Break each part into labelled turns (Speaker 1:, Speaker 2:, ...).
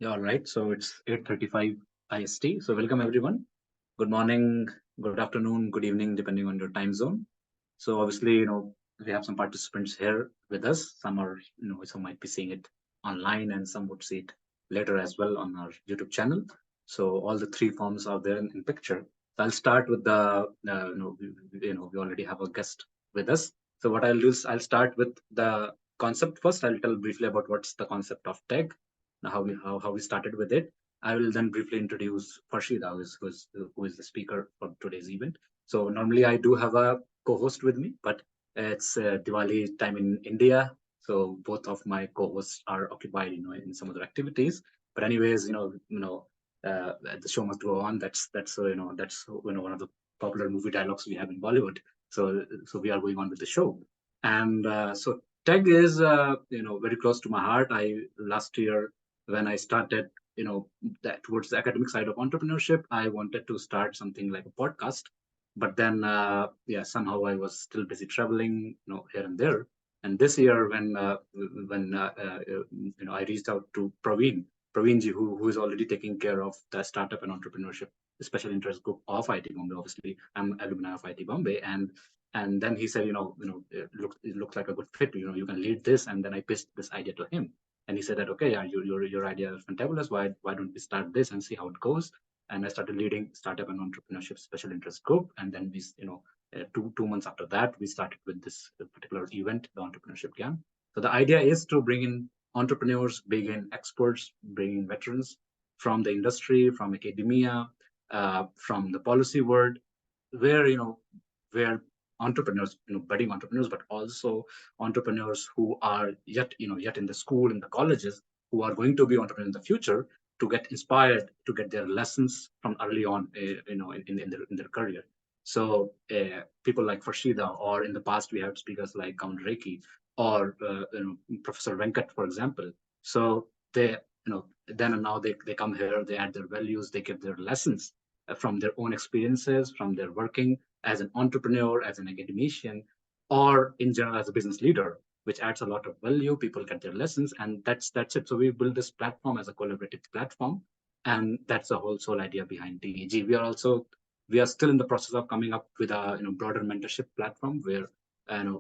Speaker 1: Yeah, all right. So it's 8:35 IST. So welcome everyone. Good morning, good afternoon, good evening, depending on your time zone. So obviously, we have some participants here with us. Some are, some might be seeing it online and some would see it later as well on our YouTube channel. So all the three forms are there in picture. So I'll start with we already have a guest with us. So what I'll do is I'll start with the concept first. I'll tell briefly about what's the concept of TEG, how we started with it. I will then briefly introduce Farshida, who is the speaker for today's event. So normally I do have a co-host with me, but it's Diwali time in India, so both of my co-hosts are occupied, in some other activities. But anyways, the show must go on. That's one of the popular movie dialogues we have in Bollywood. So we are going on with the show, and so tech is very close to my heart. I last year when I started, that towards the academic side of entrepreneurship, I wanted to start something like a podcast, but then yeah, somehow I was still busy traveling, here and there. And this year when I reached out to Praveenji, who is already taking care of the startup and entrepreneurship special interest group of IT Bombay. Obviously I'm alumni of IT Bombay, and then he said, it looks like a good fit, you can lead this. And then I pitched this idea to him, and he said that, okay, yeah, your idea is fantabulous. Why don't we start this and see how it goes? And I started leading startup and entrepreneurship special interest group. And then two months after that, we started with this particular event, the Entrepreneurship Gyan. So the idea is to bring in entrepreneurs, bring in experts, bring in veterans from the industry, from academia, from the policy world, where where entrepreneurs, budding entrepreneurs, but also entrepreneurs who are yet in the school, in the colleges, who are going to be entrepreneurs in the future, to get inspired, to get their lessons from early on, in their career. So people like Farshida, or in the past we had speakers like Count Reiki, or Professor Venkat, for example. So they, then and now they come here, they add their values, they give their lessons from their own experiences, from their working as an entrepreneur, as an academician, or in general as a business leader, which adds a lot of value. People get their lessons, and that's it. So we build this platform as a collaborative platform, and that's the whole sole idea behind TEG. We are still in the process of coming up with a broader mentorship platform where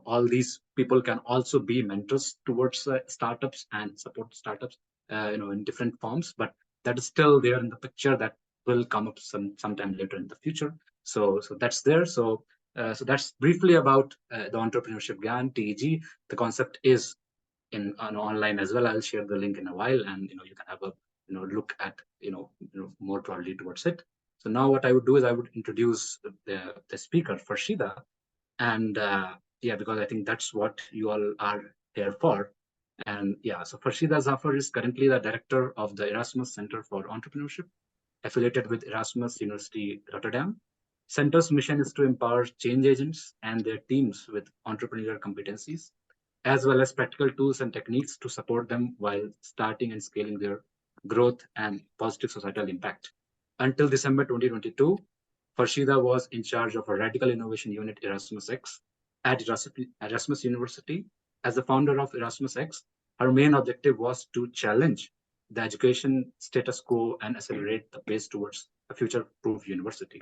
Speaker 1: all these people can also be mentors towards startups and support startups, in different forms. But that is still there in the picture. That will come up sometime later in the future. So that's there. So that's briefly about the Entrepreneurship Gyan, TEG. The concept is in online as well. I'll share the link in a while, and you can have a look at more broadly towards it. So now what I would do is I would introduce the speaker, Farshida, and yeah, because I think that's what you all are here for. And yeah, so Farshida Zafar is currently the director of the Erasmus Center for Entrepreneurship, affiliated with Erasmus University Rotterdam. Center's mission is to empower change agents and their teams with entrepreneurial competencies, as well as practical tools and techniques to support them while starting and scaling their growth and positive societal impact. Until December 2022, Farshida was in charge of a radical innovation unit, Erasmus X, at Erasmus University. As the founder of Erasmus X, her main objective was to challenge the education status quo and accelerate the pace towards a future-proof university.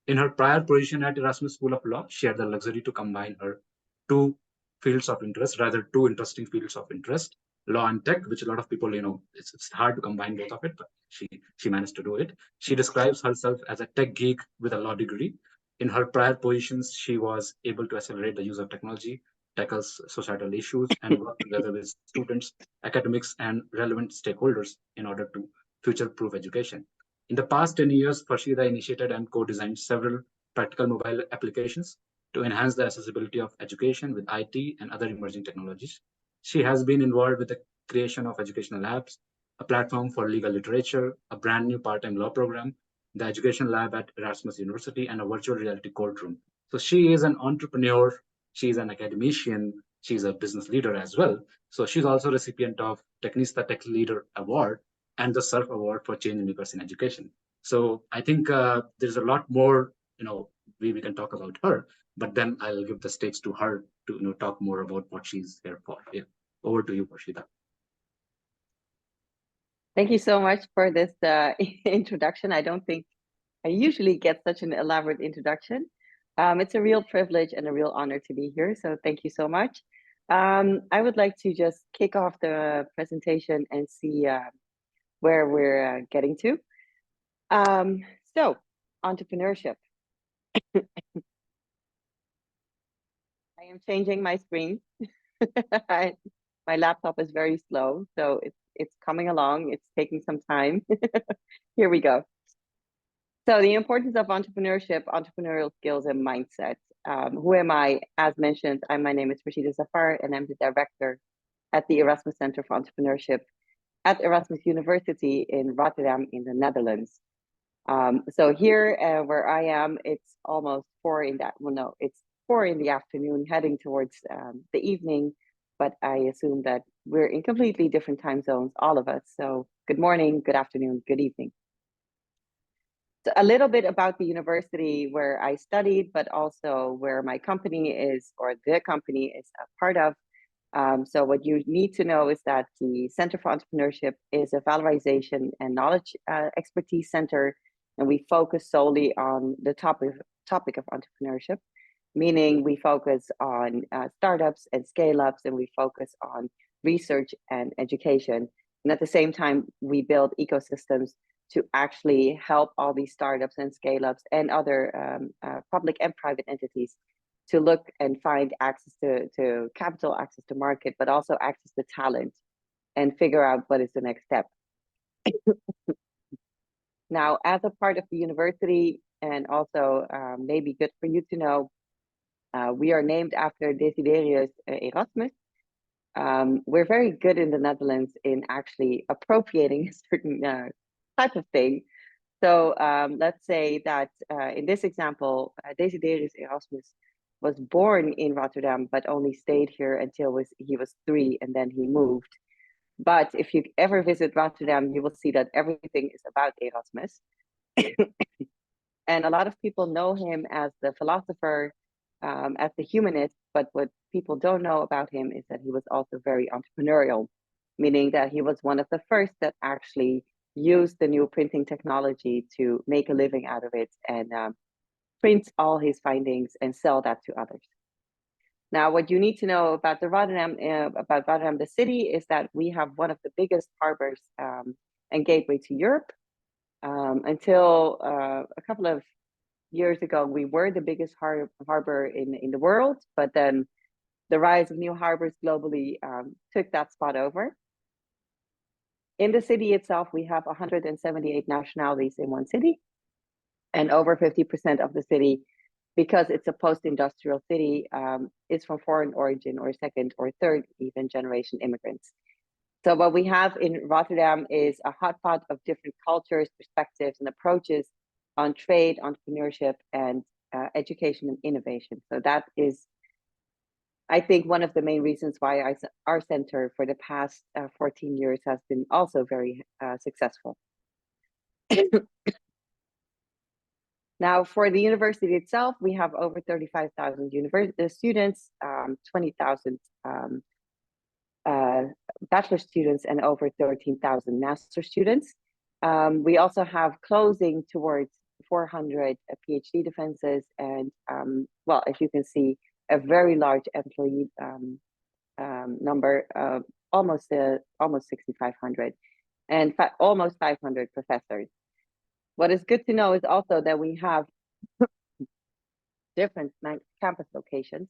Speaker 1: In her prior position at Erasmus School of Law, she had the luxury to combine her two fields of interest, rather two interesting fields of interest, law and tech, which a lot of people, it's hard to combine both of it, but she managed to do it. She describes herself as a tech geek with a law degree. In her prior positions, she was able to accelerate the use of technology, tackles societal issues, and work together with students, academics, and relevant stakeholders in order to future-proof education. In the past 10 years, Farshida initiated and co-designed several practical mobile applications to enhance the accessibility of education with IT and other emerging technologies. She has been involved with the creation of educational apps, a platform for legal literature, a brand new part-time law program, the Education Lab at Erasmus University, and a virtual reality courtroom. So she is an entrepreneur, she's an academician, she's a business leader as well. So she's also recipient of Technista Tech Leader Award and the SURF Award for Change Makers in Education. So I think there's a lot more, we can talk about her, but then I'll give the stage to her to talk more about what she's here for. Yeah. Over to you, Farshida.
Speaker 2: Thank you so much for this introduction. I don't think I usually get such an elaborate introduction. It's a real privilege and a real honor to be here, so thank you so much. I would like to just kick off the presentation and see where we're getting to. So, entrepreneurship. I am changing my screen. My laptop is very slow, so it's coming along. It's taking some time. Here we go. So the importance of entrepreneurship, entrepreneurial skills, and mindset. Who am I? As mentioned, my name is Farshida Zafar, and I'm the director at the Erasmus Center for Entrepreneurship at Erasmus University in Rotterdam in the Netherlands. So here where I am, it's almost 4 in that, well, no, it's 4 in the afternoon, heading towards the evening, but I assume that we're in completely different time zones, all of us. So good morning, good afternoon, good evening. So a little bit about the university where I studied, but also where my company is, or the company is a part of. So what you need to know is that the Center for Entrepreneurship is a valorization and knowledge expertise center, and we focus solely on the topic of entrepreneurship, meaning we focus on startups and scale-ups, and we focus on research and education. And at the same time, we build ecosystems to actually help all these startups and scale-ups and other public and private entities to look and find access to capital, access to market, but also access to talent, and figure out what is the next step. Now, as a part of the university, and also maybe good for you to know, we are named after Desiderius Erasmus. We're very good in the Netherlands in actually appropriating a certain type of thing. So let's say that in this example, Desiderius Erasmus was born in Rotterdam, but only stayed here until he was 3, and then he moved. But if you ever visit Rotterdam, you will see that everything is about Erasmus. And a lot of people know him as the philosopher, as the humanist, but what people don't know about him is that he was also very entrepreneurial, meaning that he was one of the first that actually used the new printing technology to make a living out of it, and print all his findings and sell that to others. Now, what you need to know about Rotterdam, the city, is that we have one of the biggest harbors and gateway to Europe. Until a couple of years ago, we were the biggest harbor in the world, but then the rise of new harbors globally took that spot over. In the city itself, we have 178 nationalities in one city, and over 50% of the city, because it's a post-industrial city, is from foreign origin or second or third even generation immigrants. So what we have in Rotterdam is a hot pot of different cultures, perspectives, and approaches on trade, entrepreneurship, and education and innovation. So that is, I think, one of the main reasons why our center for the past 14 years has been also very successful. Now, for the university itself, we have over 35,000 students, 20,000 bachelor students, and over 13,000 master students. We also have closing towards 400 PhD defenses, and well, as you can see, a very large employee number, almost 6,500, and almost 500 professors. What is good to know is also that we have different campus locations.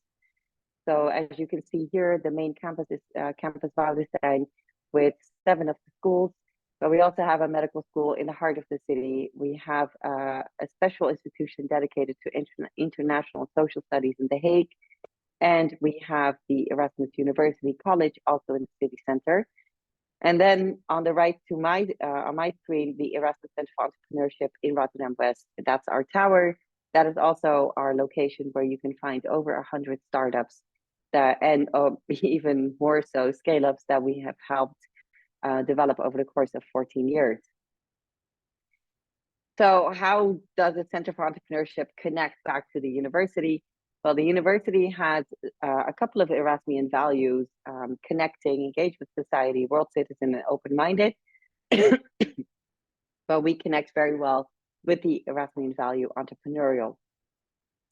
Speaker 2: So as you can see here, the main campus is Campus Woudenstein with 7 of the schools, but we also have a medical school in the heart of the city. We have a special institution dedicated to international social studies in The Hague, and we have the Erasmus University College also in the city center. And then on the right to on my screen, the Erasmus Center for Entrepreneurship in Rotterdam West. That's our tower. That is also our location where you can find over 100 startups and even more so scale-ups that we have helped develop over the course of 14 years. So how does the Center for Entrepreneurship connect back to the university? Well, the university has a couple of Erasmian values: connecting, engage with society, world citizen, and open-minded. but we connect very well with the Erasmian value entrepreneurial.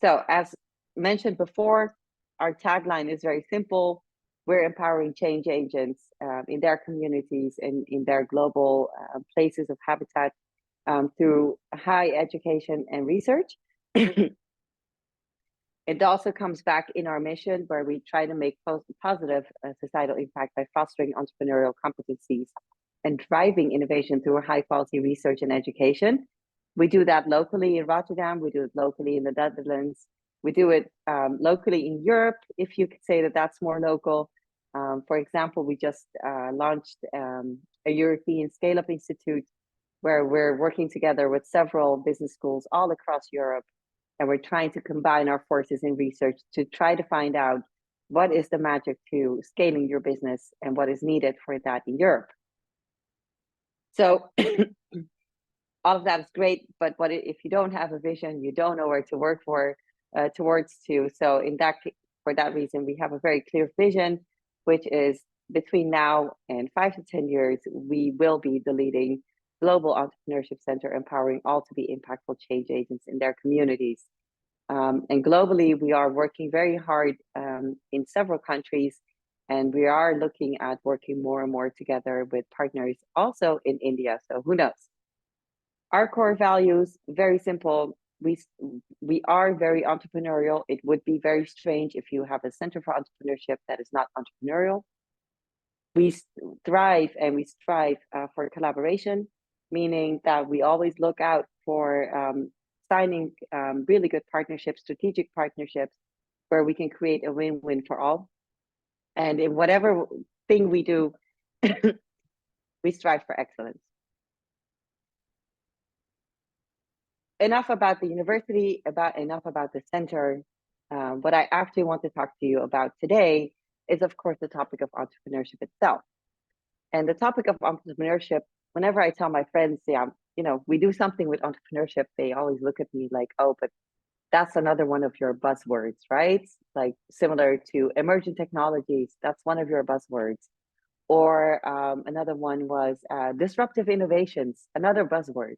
Speaker 2: So as mentioned before, our tagline is very simple. We're empowering change agents in their communities and in their global places of habitat through high education and research. It also comes back in our mission, where we try to make positive societal impact by fostering entrepreneurial competencies and driving innovation through high quality research and education. We do that locally in Rotterdam. We do it locally in the Netherlands. We do it locally in Europe, if you could say that that's more local. For example, we just launched a European Scale-Up Institute, where we're working together with several business schools all across Europe. And we're trying to combine our forces in research to try to find out what is the magic to scaling your business and what is needed for that in Europe. So all of that is great, but if you don't have a vision, you don't know where to work towards to. So for that reason, we have a very clear vision, which is between now and 5 to 10 years, we will be the leading global entrepreneurship center, empowering all to be impactful change agents in their communities. And globally, we are working very hard in several countries, and we are looking at working more and more together with partners also in India. So who knows? Our core values, very simple. We are very entrepreneurial. It would be very strange if you have a center for entrepreneurship that is not entrepreneurial. We thrive and we strive for collaboration, meaning that we always look out for signing really good partnerships, strategic partnerships, where we can create a win-win for all. And in whatever thing we do, we strive for excellence. Enough about the university, enough about the center. What I actually want to talk to you about today is, of course, the topic of entrepreneurship itself. And the topic of entrepreneurship, whenever I tell my friends, we do something with entrepreneurship, they always look at me like, oh, but that's another one of your buzzwords, right? Like similar to emerging technologies, that's one of your buzzwords. Or another one was disruptive innovations, another buzzword.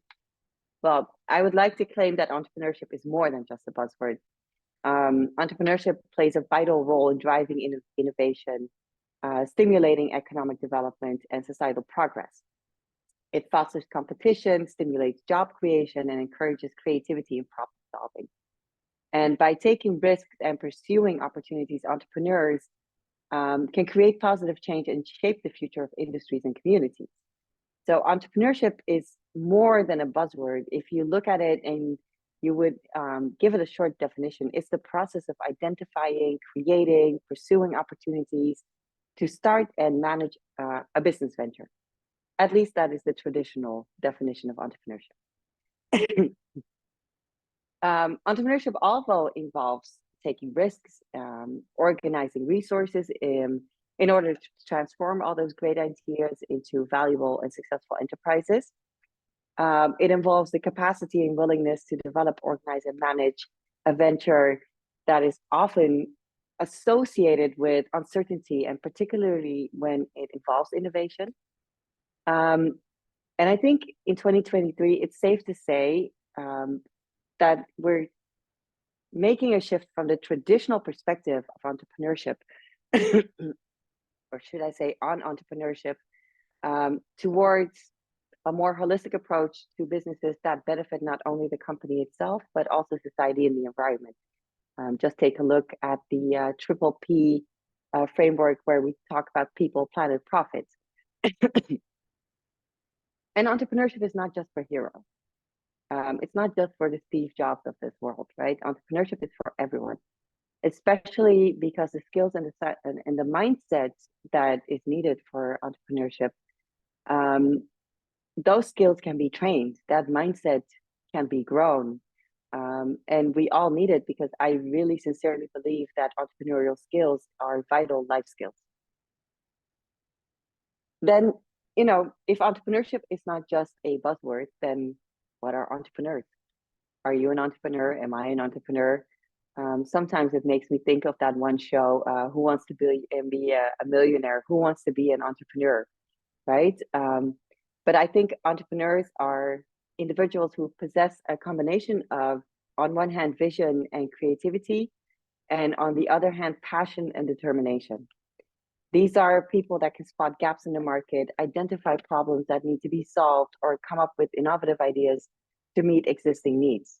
Speaker 2: Well, I would like to claim that entrepreneurship is more than just a buzzword. Entrepreneurship plays a vital role in driving innovation, stimulating economic development and societal progress. It fosters competition, stimulates job creation, and encourages creativity and problem solving. And by taking risks and pursuing opportunities, entrepreneurs can create positive change and shape the future of industries and communities. So entrepreneurship is more than a buzzword. If you look at it and you would give it a short definition, it's the process of identifying, creating, pursuing opportunities to start and manage a business venture. At least that is the traditional definition of entrepreneurship. Entrepreneurship also involves taking risks, organizing resources in order to transform all those great ideas into valuable and successful enterprises. It involves the capacity and willingness to develop, organize, and manage a venture that is often associated with uncertainty, and particularly when it involves innovation. And I think in 2023, it's safe to say that we're making a shift from the traditional perspective of entrepreneurship, or should I say on entrepreneurship, towards a more holistic approach to businesses that benefit not only the company itself, but also society and the environment. Just take a look at the triple P framework, where we talk about people, planet, profit. And entrepreneurship is not just for heroes. It's not just for the Steve Jobs of this world, right? Entrepreneurship is for everyone, especially because the skills and the mindset that is needed for entrepreneurship, those skills can be trained. That mindset can be grown. And we all need it, because I really sincerely believe that entrepreneurial skills are vital life skills. Then, if entrepreneurship is not just a buzzword, then what are entrepreneurs? Are you an entrepreneur? Am I an entrepreneur? Sometimes it makes me think of that one show, Who Wants to Be a Millionaire? Who wants to be an entrepreneur, right? But I think entrepreneurs are individuals who possess a combination of, on one hand, vision and creativity, and on the other hand, passion and determination. These are people that can spot gaps in the market, identify problems that need to be solved, or come up with innovative ideas to meet existing needs.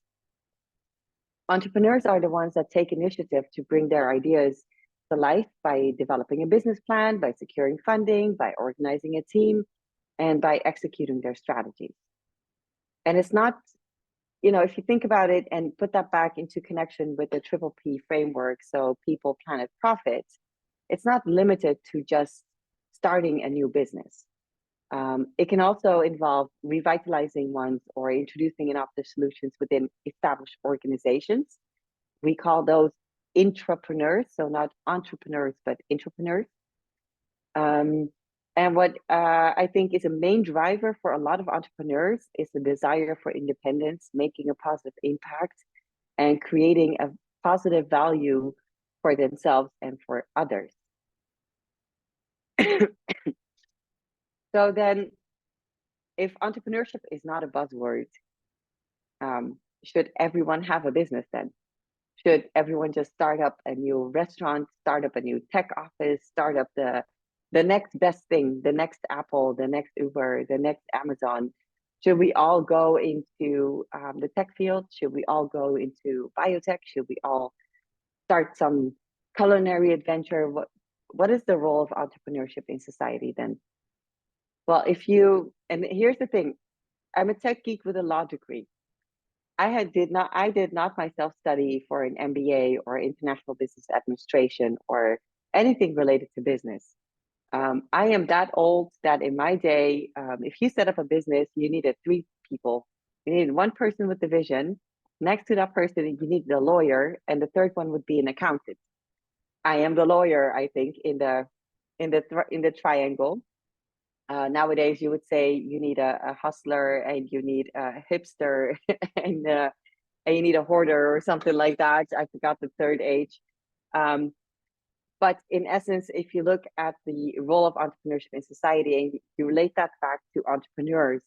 Speaker 2: Entrepreneurs are the ones that take initiative to bring their ideas to life by developing a business plan, by securing funding, by organizing a team, and by executing their strategies. And it's not, if you think about it and put that back into connection with the Triple P framework, so people, planet, profit, it's not limited to just starting a new business. It can also involve revitalizing ones or introducing innovative solutions within established organizations. We call those intrapreneurs, so not entrepreneurs, but intrapreneurs. And what I think is a main driver for a lot of entrepreneurs is the desire for independence, making a positive impact, and creating a positive value for themselves and for others. So then, if entrepreneurship is not a buzzword, should everyone have a business then? Should everyone just start up a new restaurant, start up a new tech office, start up the next best thing, the next Apple, the next Uber, the next Amazon? Should we all go into the tech field? Should we all go into biotech? Should we all start some culinary adventure? What is the role of entrepreneurship in society then? Well, and here's the thing, I'm a tech geek with a law degree. I did not myself study for an MBA or international business administration or anything related to business. I am that old that in my day, if you set up a business, you needed 3 people. You needed one person with the vision. Next to that person, you needed a lawyer, and the third one would be an accountant. I am the lawyer, I think, in the triangle. Nowadays, you would say you need a hustler, and you need a hipster, and you need a hoarder or something like that. I forgot the third H. But in essence, if you look at the role of entrepreneurship in society and you relate that back to entrepreneurs,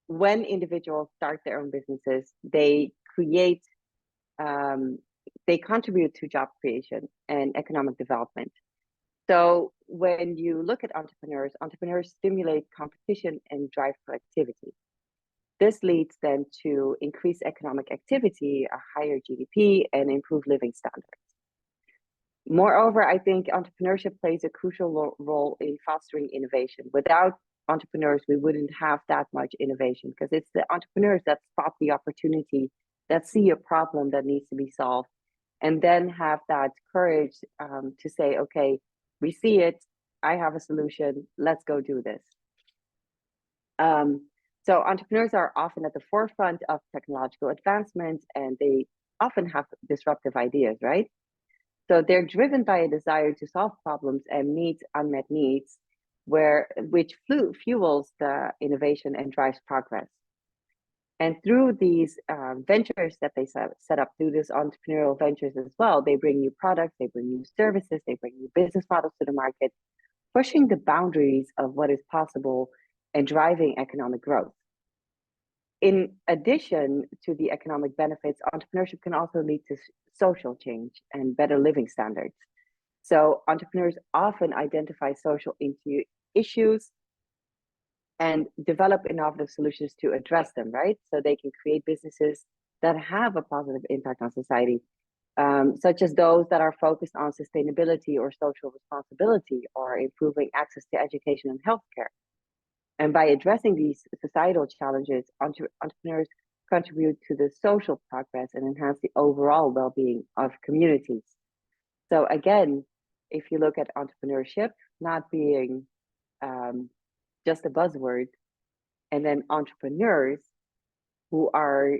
Speaker 2: when individuals start their own businesses, they contribute to job creation and economic development. So when you look at entrepreneurs stimulate competition and drive productivity. This leads then to increased economic activity, a higher GDP, and improved living standards. Moreover, I think entrepreneurship plays a crucial role in fostering innovation. Without entrepreneurs, we wouldn't have that much innovation, because it's the entrepreneurs that spot the opportunity, that see a problem that needs to be solved, and then have that courage to say, okay, we see it, I have a solution, let's go do this. So entrepreneurs are often at the forefront of technological advancements, and they often have disruptive ideas, right? So they're driven by a desire to solve problems and meet unmet needs, which fuels the innovation and drives progress. And through these ventures that they set up, through these entrepreneurial ventures as well, they bring new products, they bring new services, they bring new business models to the market, pushing the boundaries of what is possible and driving economic growth. In addition to the economic benefits, entrepreneurship can also lead to social change and better living standards. So entrepreneurs often identify social issues and develop innovative solutions to address them, right? So they can create businesses that have a positive impact on society, such as those that are focused on sustainability or social responsibility, or improving access to education and healthcare. And by addressing these societal challenges, entrepreneurs contribute to the social progress and enhance the overall well-being of communities. So again, if you look at entrepreneurship not being just a buzzword, and then entrepreneurs who are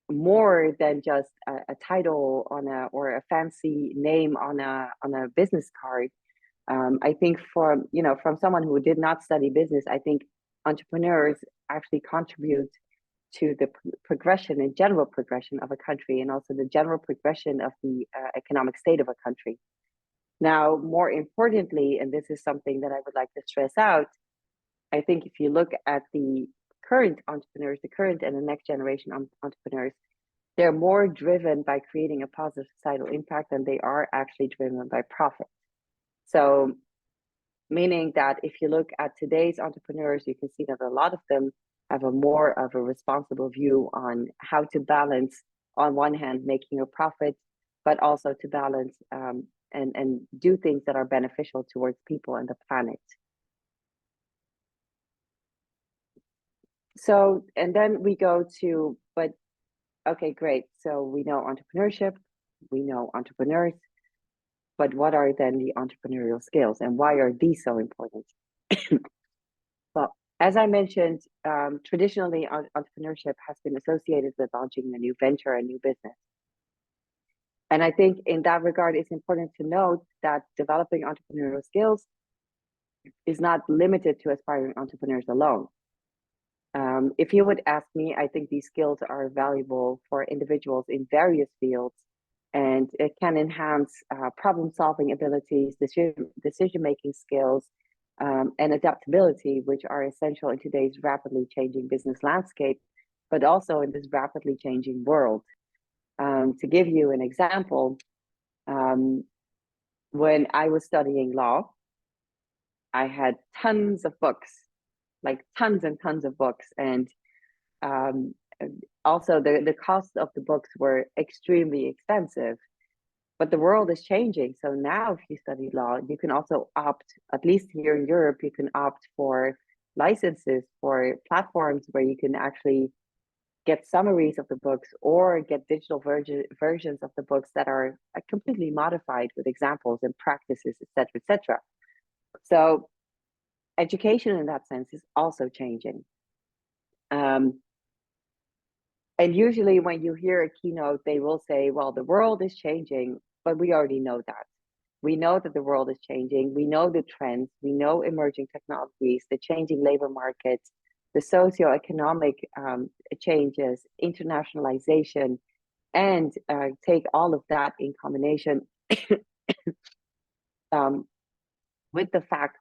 Speaker 2: more than just a title or a fancy name on a business card. I think from someone who did not study business, I think entrepreneurs actually contribute to the progression and general progression of a country, and also the general progression of the economic state of a country. Now, more importantly, and this is something that I would like to stress out, I think if you look at the current entrepreneurs, the current and the next generation entrepreneurs, they're more driven by creating a positive societal impact than they are actually driven by profit. So, meaning that if you look at today's entrepreneurs, you can see that a lot of them have a more of a responsible view on how to balance, on one hand, making a profit, but also to balance and do things that are beneficial towards people and the planet. So, and then we go to, but okay, great. So we know entrepreneurship, we know entrepreneurs, but what are then the entrepreneurial skills and why are these so important? Well, as I mentioned, traditionally entrepreneurship has been associated with launching a new venture, a new business. And I think in that regard, it's important to note that developing entrepreneurial skills is not limited to aspiring entrepreneurs alone. If you would ask me, I think these skills are valuable for individuals in various fields, and it can enhance problem-solving abilities, decision-making skills, and adaptability, which are essential in today's rapidly changing business landscape, but also in this rapidly changing world. To give you an example, when I was studying law, I had tons of books, like tons and tons of books. And also the cost of the books were extremely expensive. But the world is changing. So now if you study law, you can also opt, at least here in Europe, you can opt for licenses for platforms where you can actually get summaries of the books or get digital versions of the books that are completely modified with examples and practices, etc., etc. So education in that sense is also changing. And usually when you hear a keynote, they will say, well, the world is changing, but we already know that. We know that the world is changing. We know the trends. We know emerging technologies, the changing labor markets, the socioeconomic changes, internationalization, and take all of that in combination with the fact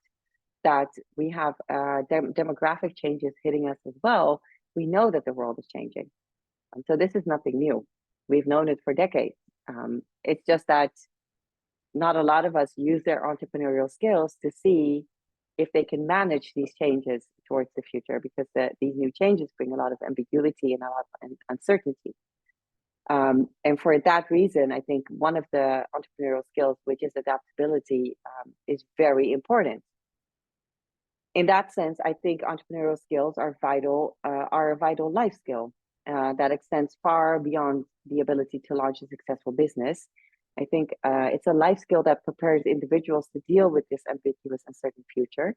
Speaker 2: that we have demographic changes hitting us as well. We know that the world is changing. So this is nothing new. We've known it for decades. It's just that not a lot of us use their entrepreneurial skills to see if they can manage these changes towards the future, because these new changes bring a lot of ambiguity and a lot of uncertainty. And for that reason, I think one of the entrepreneurial skills, which is adaptability, is very important. In that sense, I think entrepreneurial skills are a vital life skill that extends far beyond the ability to launch a successful business. I think it's a life skill that prepares individuals to deal with this ambiguous, uncertain future.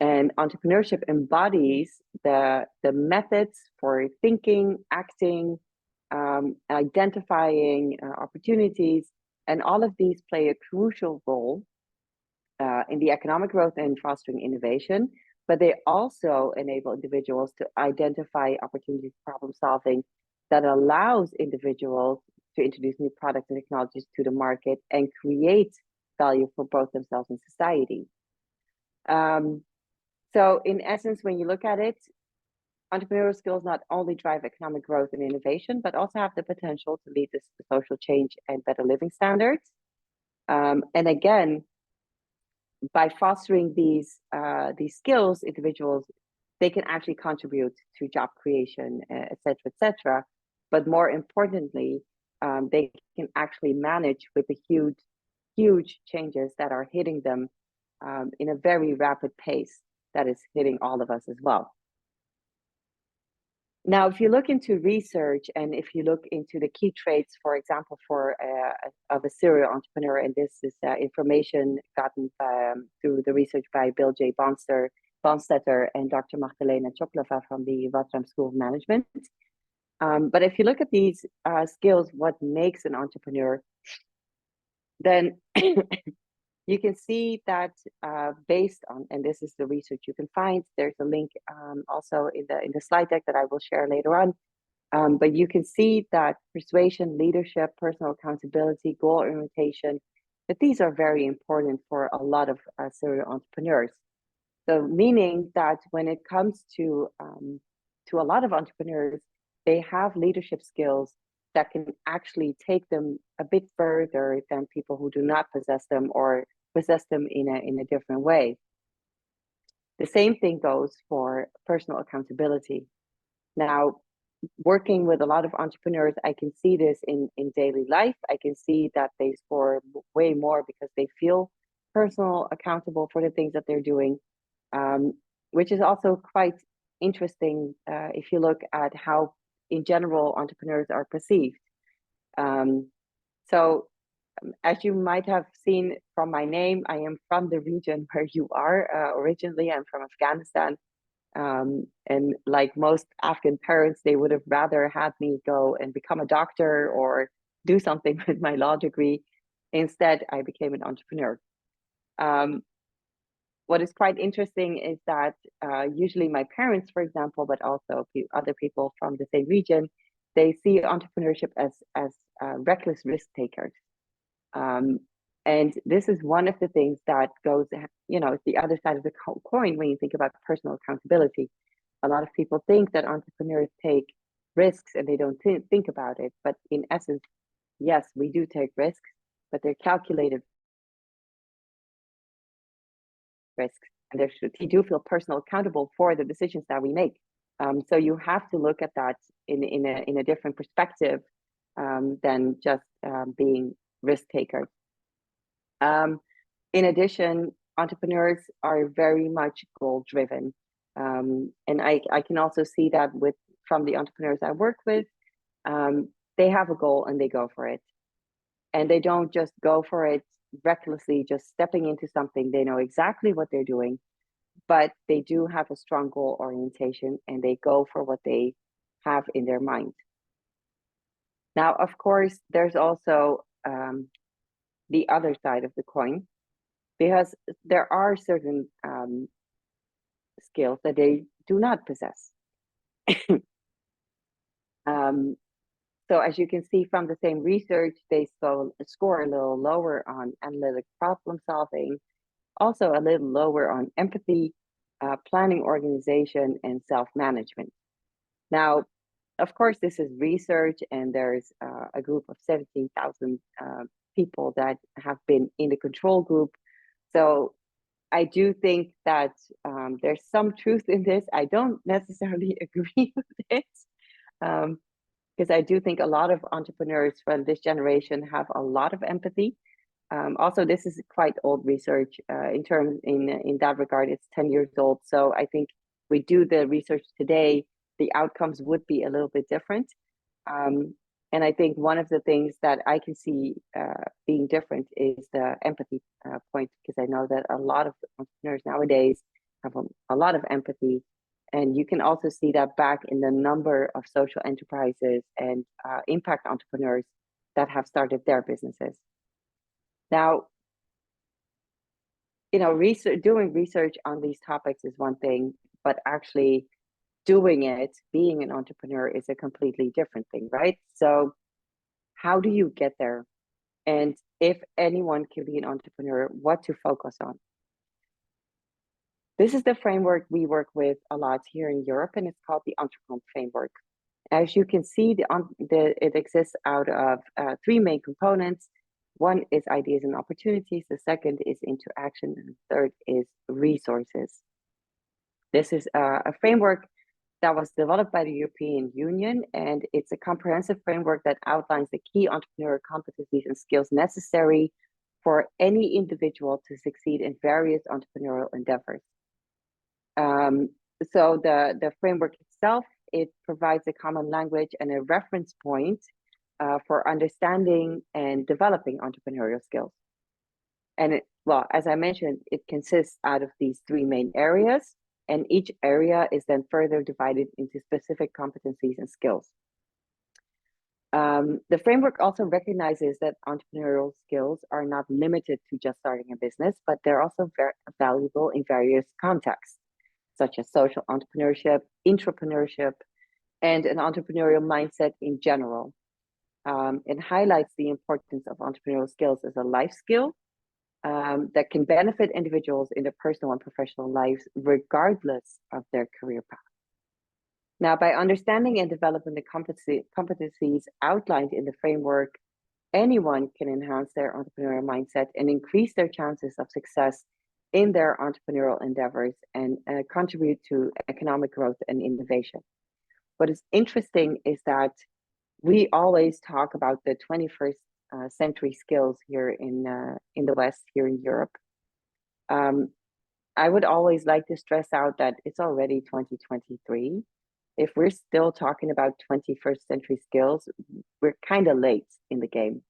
Speaker 2: And entrepreneurship embodies the methods for thinking, acting, identifying opportunities, and all of these play a crucial role in the economic growth and fostering innovation, but they also enable individuals to identify opportunities for problem solving that allows individuals to introduce new products and technologies to the market and create value for both themselves and society. So in essence, when you look at it, entrepreneurial skills not only drive economic growth and innovation, but also have the potential to lead to social change and better living standards. And again, by fostering these skills, individuals, they can actually contribute to job creation, et cetera, but more importantly, they can actually manage with the huge changes that are hitting them in a very rapid pace that is hitting all of us as well. Now, if you look into research and if you look into the key traits, for example, of a serial entrepreneur, and this is information gotten through the research by Bill J. Bonstetter and Dr. Magdalena Choklova from the Rotterdam School of Management. But if you look at these skills, what makes an entrepreneur, then you can see that based on, and this is the research you can find, there's a link also in the slide deck that I will share later on. But you can see that persuasion, leadership, personal accountability, goal orientation, But these are very important for a lot of serial entrepreneurs. So meaning that when it comes to a lot of entrepreneurs, they have leadership skills that can actually take them a bit further than people who do not possess them or possess them in a different way. The same thing goes for personal accountability. Now, working with a lot of entrepreneurs, I can see this in daily life. I can see that they score way more because they feel personal accountable for the things that they're doing, which is also quite interesting if you look at how, in general, entrepreneurs are perceived. So, as you might have seen from my name, I am from the region where you are originally. I'm from Afghanistan. And like most Afghan parents, they would have rather had me go and become a doctor or do something with my law degree. Instead, I became an entrepreneur. What is quite interesting is that usually my parents, for example, but also other people from the same region, they see entrepreneurship as reckless risk takers. And this is one of the things that goes, it's the other side of the coin when you think about personal accountability. A lot of people think that entrepreneurs take risks and they don't think about it. But in essence, yes, we do take risks, but they're calculated risks. And you do feel personally accountable for the decisions that we make. So you have to look at that in a different perspective than just being risk takers. In addition, entrepreneurs are very much goal driven. And I can also see that from the entrepreneurs I work with, they have a goal and they go for it. And they don't just go for it recklessly, just stepping into something. They know exactly what they're doing, but they do have a strong goal orientation and they go for what they have in their mind. Now, of course, there's also the other side of the coin, because there are certain skills that they do not possess. So as you can see from the same research, they score a little lower on analytic problem solving, also a little lower on empathy, planning, organization, and self-management. Now, of course, this is research, and there's a group of 17,000 people that have been in the control group. So I do think that there's some truth in this. I don't necessarily agree with it, because I do think a lot of entrepreneurs from this generation have a lot of empathy. Also, this is quite old research in that regard. It's 10 years old. So I think we do the research today, the outcomes would be a little bit different. And I think one of the things that I can see being different is the empathy point, because I know that a lot of entrepreneurs nowadays have a lot of empathy. And you can also see that back in the number of social enterprises and impact entrepreneurs that have started their businesses. Now, doing research on these topics is one thing, but actually doing it, being an entrepreneur, is a completely different thing, right? So how do you get there? And if anyone can be an entrepreneur, what to focus on? This is the framework we work with a lot here in Europe, and it's called the Entrepreneurship Framework. As you can see, it exists out of three main components. One is ideas and opportunities, the second is interaction, and the third is resources. This is a framework that was developed by the European Union, and it's a comprehensive framework that outlines the key entrepreneurial competencies and skills necessary for any individual to succeed in various entrepreneurial endeavors. So the framework itself, it provides a common language and a reference point for understanding and developing entrepreneurial skills. And as I mentioned, it consists out of these three main areas, and each area is then further divided into specific competencies and skills. The framework also recognizes that entrepreneurial skills are not limited to just starting a business, but they're also very valuable in various contexts, such as social entrepreneurship, intrapreneurship, and an entrepreneurial mindset in general. It highlights the importance of entrepreneurial skills as a life skill that can benefit individuals in their personal and professional lives, regardless of their career path. Now, by understanding and developing the competencies outlined in the framework, anyone can enhance their entrepreneurial mindset and increase their chances of success in their entrepreneurial endeavors and contribute to economic growth and innovation. What is interesting is that we always talk about the 21st century skills here in the West, here in Europe. I would always like to stress out that it's already 2023. If we're still talking about 21st century skills, we're kind of late in the game.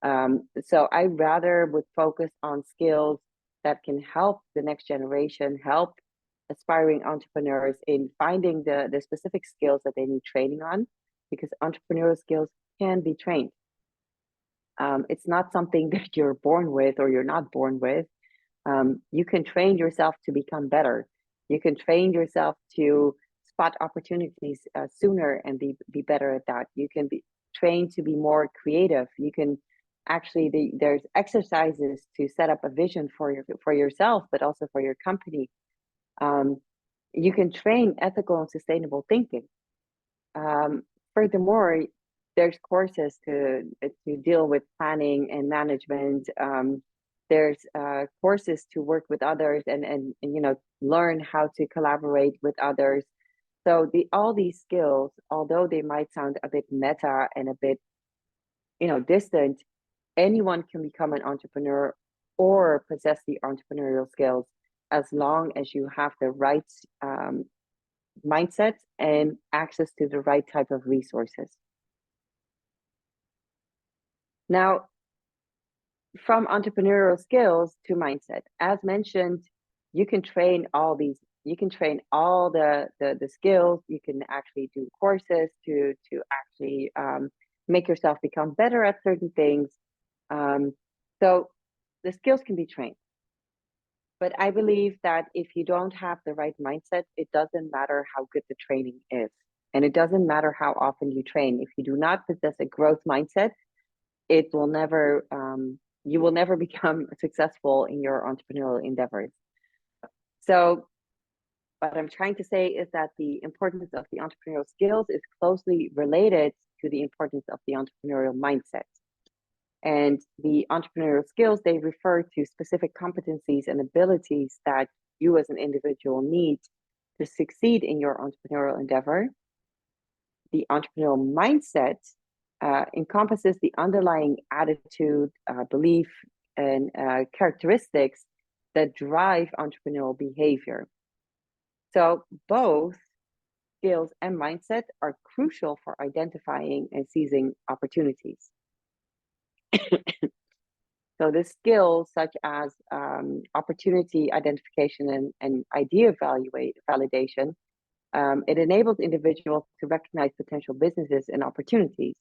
Speaker 2: So I rather would focus on skills that can help the next generation, help aspiring entrepreneurs in finding the specific skills that they need training on, because entrepreneurial skills can be trained. It's not something that you're born with or you're not born with. You can train yourself to become better. You can train yourself to spot opportunities sooner and be better at that. You can be trained to be more creative. You can actually, there's exercises to set up a vision for yourself, but also for your company. You can train ethical and sustainable thinking. Furthermore, there's courses to deal with planning and management. There's courses to work with others and learn how to collaborate with others. So all these skills, although they might sound a bit meta and a bit distant, anyone can become an entrepreneur or possess the entrepreneurial skills as long as you have the right mindset and access to the right type of resources. Now, from entrepreneurial skills to mindset, as mentioned, you can train all these. You can train all the skills. You can actually do courses to actually make yourself become better at certain things. So the skills can be trained. But I believe that if you don't have the right mindset, it doesn't matter how good the training is. And it doesn't matter how often you train. If you do not possess a growth mindset, it will never, you will never become successful in your entrepreneurial endeavors. So what I'm trying to say is that the importance of the entrepreneurial skills is closely related to the importance of the entrepreneurial mindset. And the entrepreneurial skills, they refer to specific competencies and abilities that you as an individual need to succeed in your entrepreneurial endeavor. The entrepreneurial mindset encompasses the underlying attitude, belief, and characteristics that drive entrepreneurial behavior. So both skills and mindset are crucial for identifying and seizing opportunities. So the skills such as opportunity identification and idea validation, it enables individuals to recognize potential businesses and opportunities.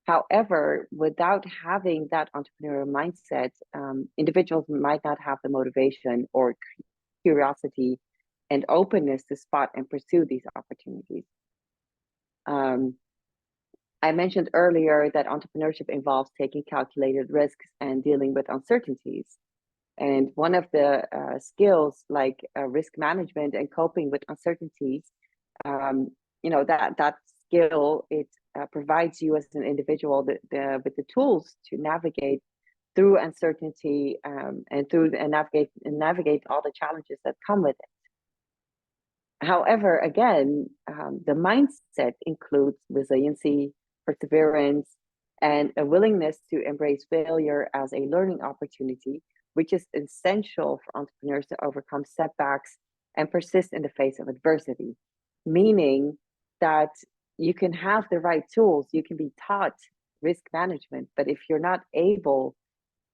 Speaker 2: However, without having that entrepreneurial mindset, individuals might not have the motivation or curiosity and openness to spot and pursue these opportunities. I mentioned earlier that entrepreneurship involves taking calculated risks and dealing with uncertainties. And one of the skills like risk management and coping with uncertainties, that skill, it provides you as an individual with the tools to navigate through uncertainty and navigate all the challenges that come with it. However, again, the mindset includes resiliency, perseverance, and a willingness to embrace failure as a learning opportunity, which is essential for entrepreneurs to overcome setbacks and persist in the face of adversity. Meaning that you can have the right tools, you can be taught risk management, but if you're not able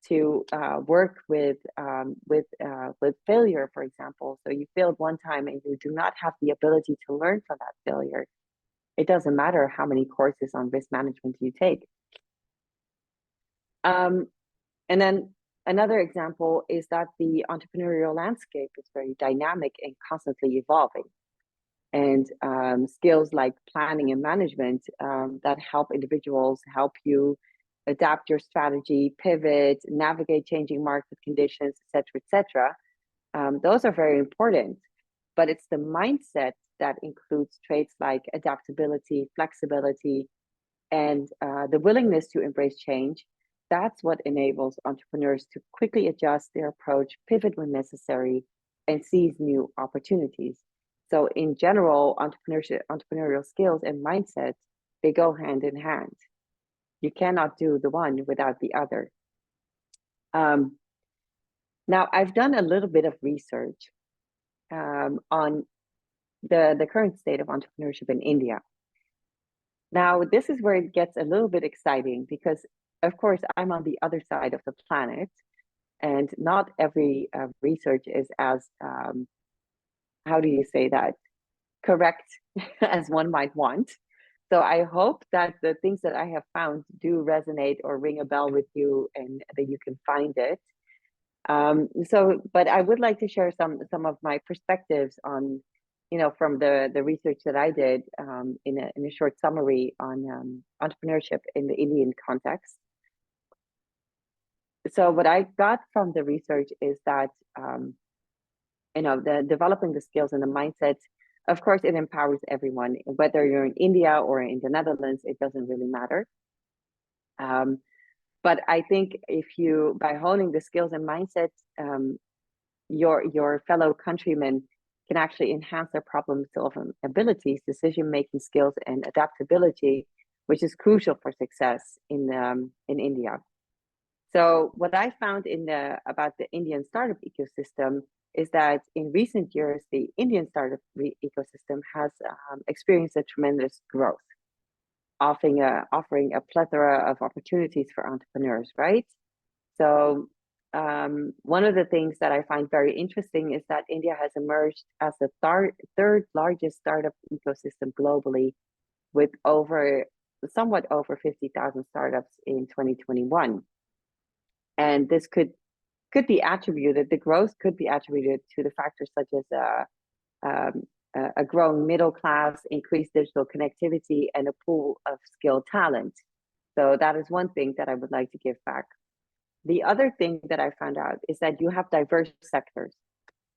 Speaker 2: to work with failure, for example, so you failed one time and you do not have the ability to learn from that failure, it doesn't matter how many courses on risk management you take. And then another example is that the entrepreneurial landscape is very dynamic and constantly evolving. And skills like planning and management that help individuals help you adapt your strategy, pivot, navigate changing market conditions, etc. Those are very important, but it's the mindset that includes traits like adaptability, flexibility, and the willingness to embrace change. That's what enables entrepreneurs to quickly adjust their approach, pivot when necessary, and seize new opportunities. So in general, entrepreneurial skills and mindset, they go hand in hand. You cannot do the one without the other. Now, I've done a little bit of research on the current state of entrepreneurship in India. Now, this is where it gets a little bit exciting because, of course, I'm on the other side of the planet, and not every research is as, how do you say that, correct as one might want. So I hope that the things that I have found do resonate or ring a bell with you and that you can find it. But I would like to share some of my perspectives on, from the research that I did in a short summary on entrepreneurship in the Indian context. So what I got from the research is that, the developing the skills and the mindset, of course, it empowers everyone, whether you're in India or in the Netherlands, it doesn't really matter. But I think by honing the skills and mindset, your fellow countrymen can actually enhance their problem-solving abilities, decision-making skills, and adaptability, which is crucial for success in India. So what I found about the Indian startup ecosystem is that in recent years, the Indian startup ecosystem has experienced a tremendous growth, offering a plethora of opportunities for entrepreneurs, right? So one of the things that I find very interesting is that India has emerged as the third largest startup ecosystem globally, with somewhat over 50,000 startups in 2021. And this could be attributed, the growth could be attributed to the factors such as a growing middle class, increased digital connectivity, and a pool of skilled talent. So that is one thing that I would like to give back. The other thing that I found out is that you have diverse sectors.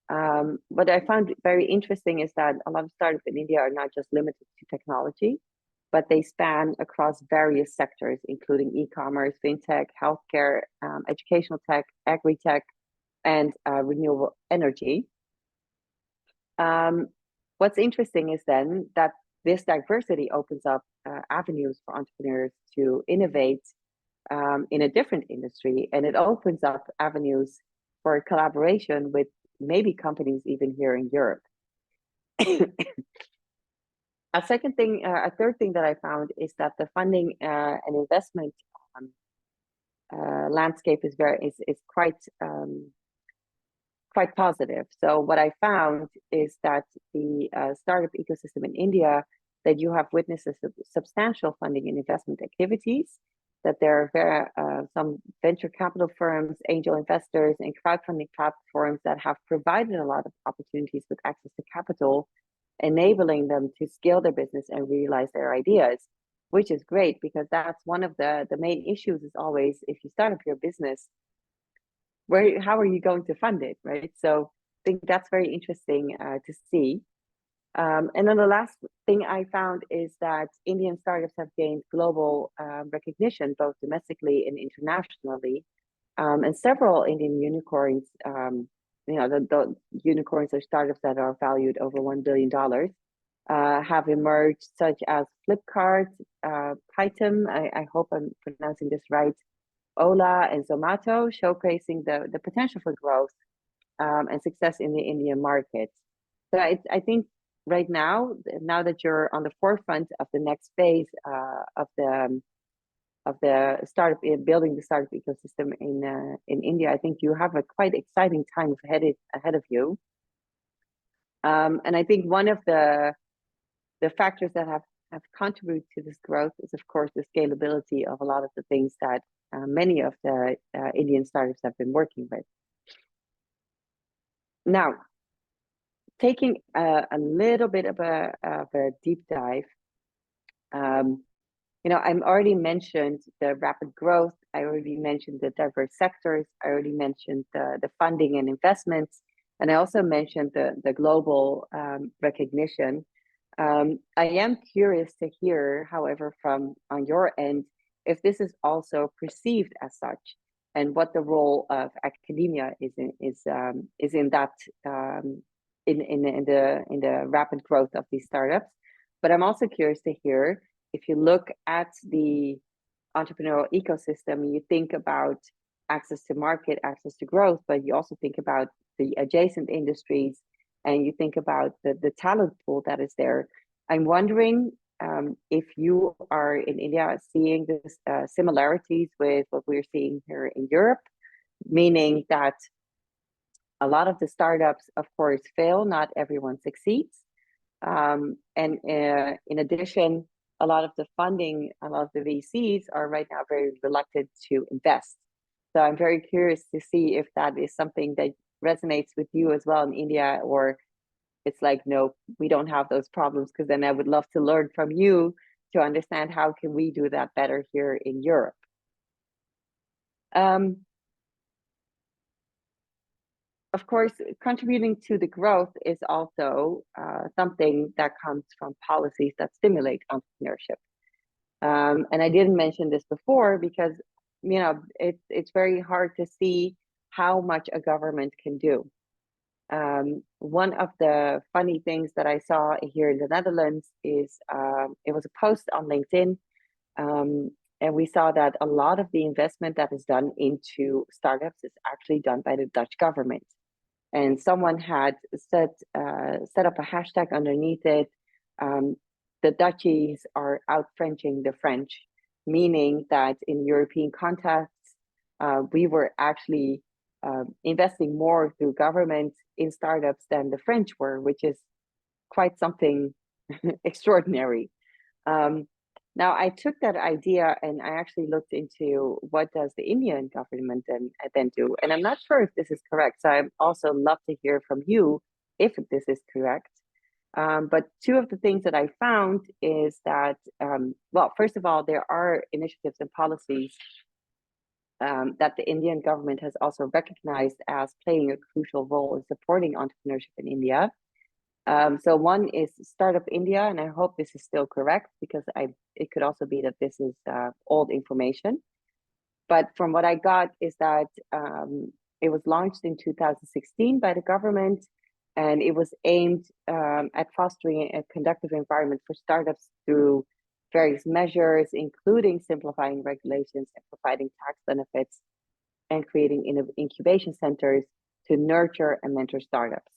Speaker 2: What I found very interesting is that a lot of startups in India are not just limited to technology, but they span across various sectors, including e-commerce, fintech, healthcare, educational tech, agri-tech, and renewable energy. What's interesting is then that this diversity opens up avenues for entrepreneurs to innovate in a different industry, and it opens up avenues for collaboration with maybe companies even here in Europe. A third thing that I found is that the funding and investment landscape is quite positive. So what I found is that the startup ecosystem in India, that you have witnessed substantial funding and investment activities, that there are some venture capital firms, angel investors, and crowdfunding platforms that have provided a lot of opportunities with access to capital, enabling them to scale their business and realize their ideas, which is great, because that's one of the main issues is always, if you start up your business, how are you going to fund it, right? So I think that's very interesting to see. And then the last thing I found is that Indian startups have gained global recognition, both domestically and internationally. And several Indian unicorns, the unicorns are startups that are valued over $1 billion, have emerged, such as Flipkart, Paitam, I hope I'm pronouncing this right, Ola, and Zomato, showcasing the potential for growth and success in the Indian market. So I think right now that you're on the forefront of the next phase of the startup, building the startup ecosystem in India, I think you have a quite exciting time ahead of you. And I think one of the factors that have contributed to this growth is, of course, the scalability of a lot of the things that many of the Indian startups have been working with. Now, taking a little bit of a deep dive, I already mentioned the rapid growth. I already mentioned the diverse sectors. I already mentioned the funding and investments. And I also mentioned the global recognition. I am curious to hear, however, from on your end, if this is also perceived as such, and what the role of academia is in that in the rapid growth of these startups. But I'm also curious to hear, if you look at the entrepreneurial ecosystem, you think about access to market, access to growth, but you also think about the adjacent industries, and you think about the talent pool that is there. I'm wondering if you are in India seeing this similarities with what we're seeing here in Europe, meaning that a lot of the startups, of course, fail, not everyone succeeds. And in addition, a lot of the funding, a lot of the VCs are right now very reluctant to invest. So I'm very curious to see if that is something that resonates with you as well in India, or it's like, no, we don't have those problems, because then I would love to learn from you to understand how can we do that better here in Europe. Of course, contributing to the growth is also something that comes from policies that stimulate entrepreneurship. And I didn't mention this before because, it's very hard to see how much a government can do. One of the funny things that I saw here in the Netherlands is it was a post on LinkedIn, and we saw that a lot of the investment that is done into startups is actually done by the Dutch government. And someone had set up a hashtag underneath it. The Dutchies are out-Frenching the French, meaning that in European contexts, we were actually investing more through government in startups than the French were, which is quite something extraordinary. Now, I took that idea and I actually looked into what does the Indian government then do. And I'm not sure if this is correct. So I'd also love to hear from you if this is correct. But two of the things that I found is that, well, first of all, there are initiatives and policies that the Indian government has also recognized as playing a crucial role in supporting entrepreneurship in India. So one is Startup India, and I hope this is still correct, because it could also be that this is old information. But from what I got is that it was launched in 2016 by the government, and it was aimed at fostering a conducive environment for startups through various measures, including simplifying regulations and providing tax benefits, and creating incubation centers to nurture and mentor startups.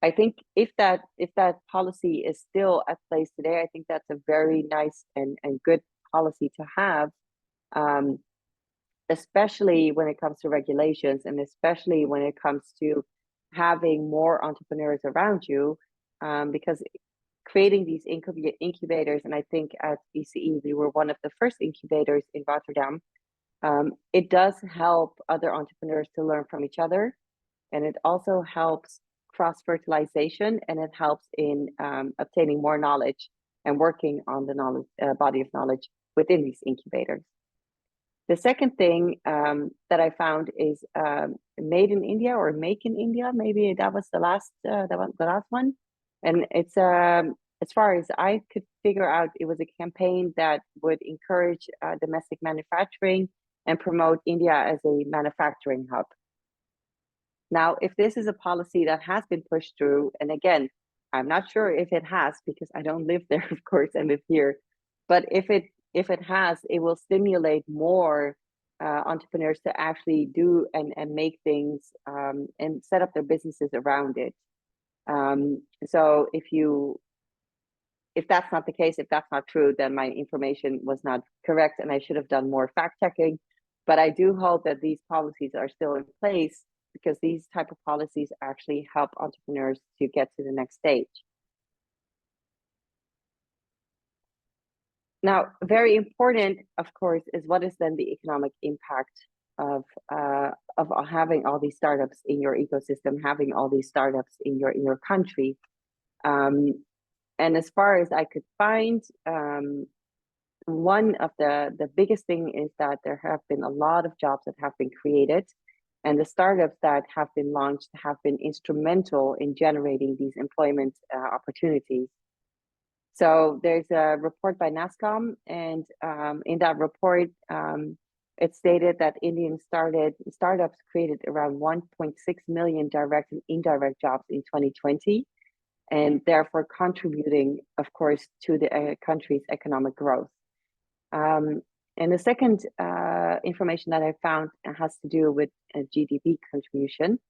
Speaker 2: I think if that policy is still at place today, I think that's a very nice and good policy to have, especially when it comes to regulations, and especially when it comes to having more entrepreneurs around you, because creating these incubators, and I think at BCE, we were one of the first incubators in Rotterdam, it does help other entrepreneurs to learn from each other, and it also helps cross-fertilization, and it helps in obtaining more knowledge and working on the knowledge body of knowledge within these incubators. The second thing that I found is Made in India, or Make in India. Maybe that was the last one. And it's as far as I could figure out, it was a campaign that would encourage domestic manufacturing and promote India as a manufacturing hub. Now, if this is a policy that has been pushed through, and again, I'm not sure if it has, because I don't live there, of course, I live here. But if it has, it will stimulate more entrepreneurs to actually do and make things and set up their businesses around it. So if that's not the case, if that's not true, then my information was not correct, and I should have done more fact checking. But I do hope that these policies are still in place, because these type of policies actually help entrepreneurs to get to the next stage. Now, very important, of course, is what is then the economic impact of having all these startups in your ecosystem, having all these startups in your country. And as far as I could find, one of the biggest thing is that there have been a lot of jobs that have been created, and the startups that have been launched have been instrumental in generating these employment opportunities. So there's a report by NASCOM, and in that report, it stated that Indian startups created around 1.6 million direct and indirect jobs in 2020, and therefore contributing, of course, to the country's economic growth. And the second information that I found has to do with GDP contribution.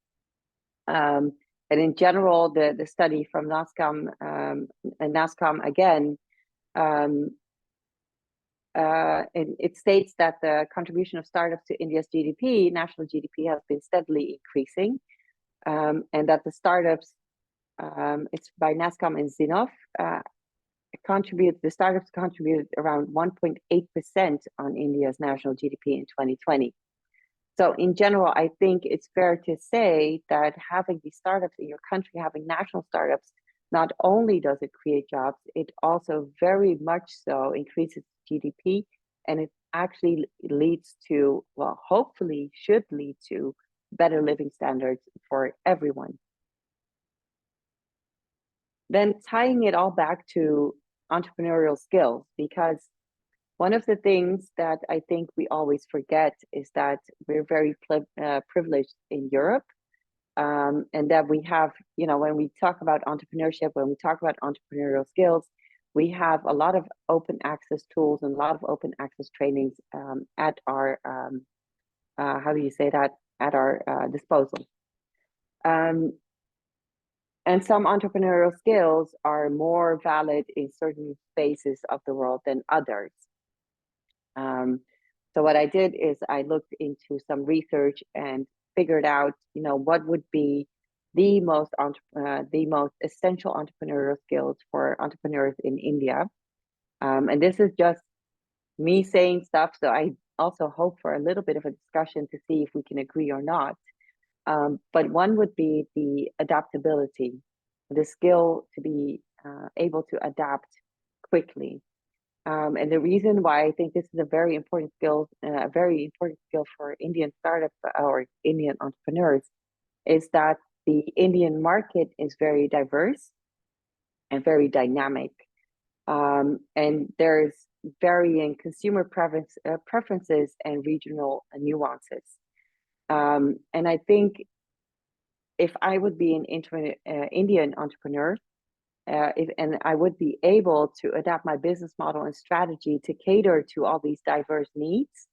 Speaker 2: And in general, the study from NASCOM, and NASCOM again, it states that the contribution of startups to India's GDP, national GDP, has been steadily increasing, and that the startups, it's by NASCOM and Zinov, the startups contributed around 1.8% on India's national GDP in 2020. So in general, I think it's fair to say that having these startups in your country, having national startups, not only does it create jobs, it also very much so increases GDP, and it actually leads to, well, hopefully should lead to better living standards for everyone. Then tying it all back to entrepreneurial skills, because one of the things that I think we always forget is that we're very privileged in Europe, and that we have, when we talk about entrepreneurship, when we talk about entrepreneurial skills, we have a lot of open access tools and a lot of open access trainings at our, at our disposal. And some entrepreneurial skills are more valid in certain spaces of the world than others. So what I did is I looked into some research and figured out, what would be the most essential entrepreneurial skills for entrepreneurs in India. And this is just me saying stuff, so I also hope for a little bit of a discussion to see if we can agree or not. But one would be the adaptability, the skill to be able to adapt quickly. And the reason why I think this is a very important skill for Indian startups or Indian entrepreneurs is that the Indian market is very diverse and very dynamic. And there's varying consumer preferences and regional nuances. And I think if I would be an Indian entrepreneur, and I would be able to adapt my business model and strategy to cater to all these diverse needs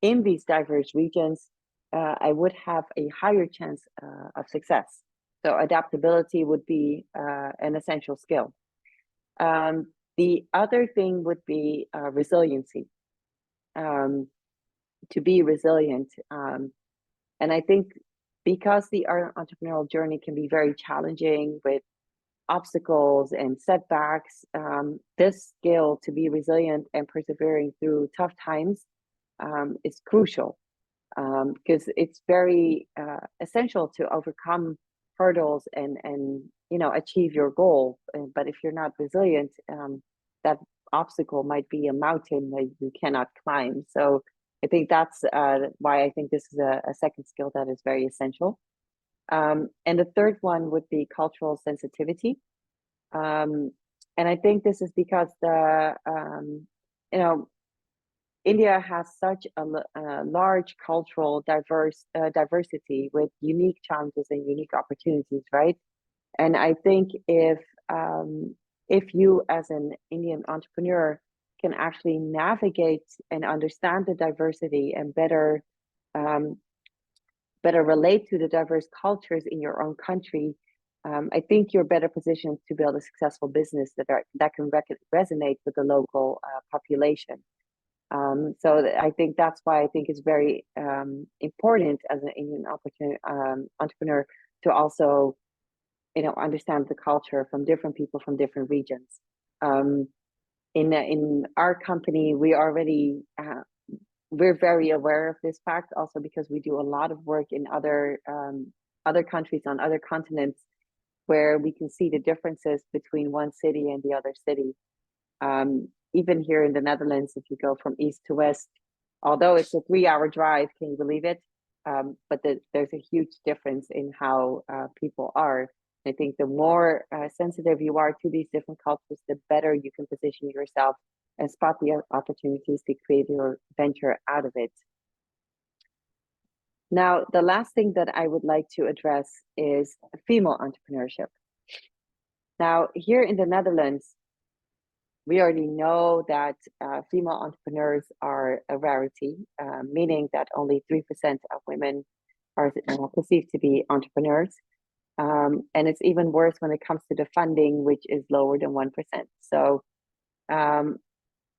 Speaker 2: in these diverse regions, I would have a higher chance of success. So adaptability would be an essential skill. The other thing would be resiliency, to be resilient. And I think because the entrepreneurial journey can be very challenging with obstacles and setbacks, this skill to be resilient and persevering through tough times is crucial, because it's very essential to overcome hurdles and achieve your goal. But if you're not resilient, that obstacle might be a mountain that you cannot climb. So I think that's why I think this is a second skill that is very essential. And the third one would be cultural sensitivity. And I think this is because India has such a large cultural diversity with unique challenges and unique opportunities, right? And I think if you as an Indian entrepreneur can actually navigate and understand the diversity and better relate to the diverse cultures in your own country, I think you're better positioned to build a successful business that can resonate with the local population. So I think that's why I think it's very important as an Indian entrepreneur to also, understand the culture from different people from different regions. In our company, we're very aware of this fact, also because we do a lot of work in other countries on other continents, where we can see the differences between one city and the other city. even here in the Netherlands, if you go from east to west, although it's a 3-hour drive, can you believe it? But there's a huge difference in how people are. I think the more sensitive you are to these different cultures, the better you can position yourself and spot the opportunities to create your venture out of it. Now, the last thing that I would like to address is female entrepreneurship. Now, here in the Netherlands, we already know that female entrepreneurs are a rarity, meaning that only 3% of women are perceived to be entrepreneurs. And it's even worse when it comes to the funding, which is lower than 1%. So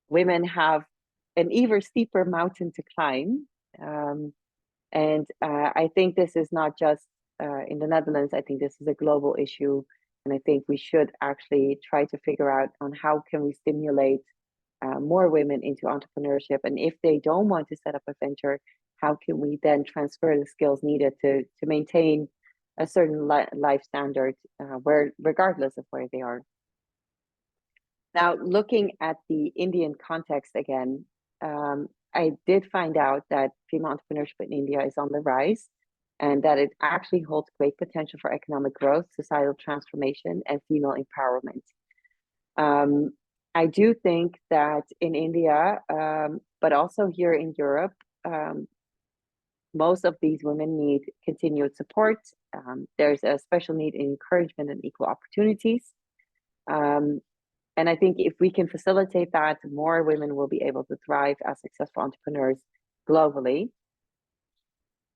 Speaker 2: women have an even steeper mountain to climb. And I think this is not just in the Netherlands. I think this is a global issue. And I think we should actually try to figure out on how can we stimulate more women into entrepreneurship. And if they don't want to set up a venture, how can we then transfer the skills needed to maintain a certain life standard regardless of where they are. Now, looking at the Indian context again, I did find out that female entrepreneurship in India is on the rise, and that it actually holds great potential for economic growth, societal transformation, and female empowerment. I do think that in India, but also here in Europe, most of these women need continued support. There's a special need in encouragement and equal opportunities. And I think if we can facilitate that, more women will be able to thrive as successful entrepreneurs globally.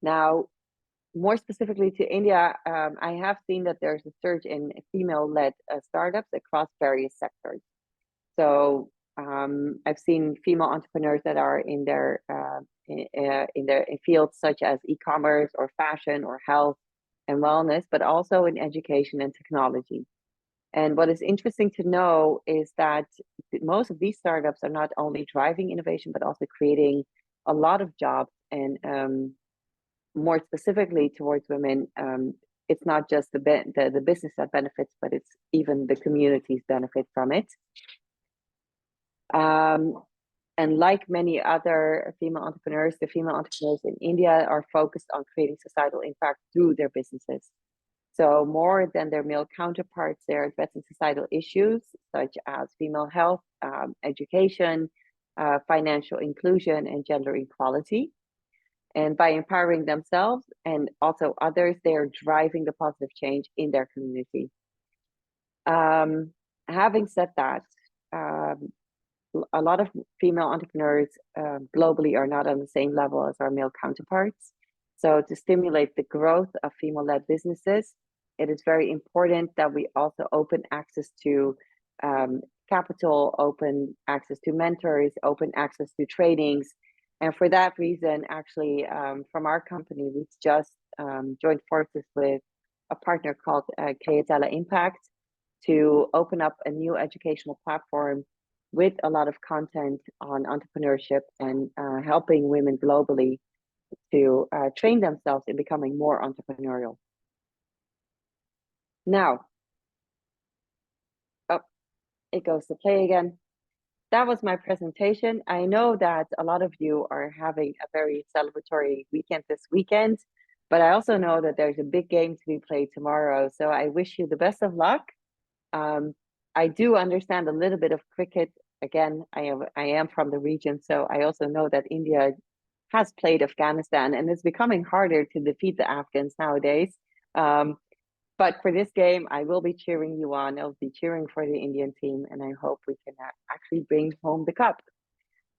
Speaker 2: Now, more specifically to India, I have seen that there's a surge in female-led startups across various sectors. So I've seen female entrepreneurs that are in fields such as e-commerce or fashion or health and wellness, but also in education and technology. And what is interesting to know is that most of these startups are not only driving innovation, but also creating a lot of jobs. And more specifically towards women, it's not just the business that benefits, but it's even the communities benefit from it. And like many other female entrepreneurs, the female entrepreneurs in India are focused on creating societal impact through their businesses. So more than their male counterparts, they're addressing societal issues such as female health, education, financial inclusion, and gender equality. And by empowering themselves and also others, they are driving the positive change in their community. Having said that, a lot of female entrepreneurs globally are not on the same level as our male counterparts. So to stimulate the growth of female-led businesses, it is very important that we also open access to capital, open access to mentors, open access to trainings. And for that reason, actually, from our company, we've just joined forces with a partner called Kayatella Impact to open up a new educational platform with a lot of content on entrepreneurship and helping women globally to train themselves in becoming more entrepreneurial. Now, it goes to play again. That was my presentation. I know that a lot of you are having a very celebratory weekend this weekend, but I also know that there's a big game to be played tomorrow. So I wish you the best of luck. I do understand a little bit of cricket. Again, I am from the region, so I also know that India has played Afghanistan, and it's becoming harder to defeat the Afghans nowadays. But for this game, I will be cheering you on. I'll be cheering for the Indian team, and I hope we can actually bring home the cup.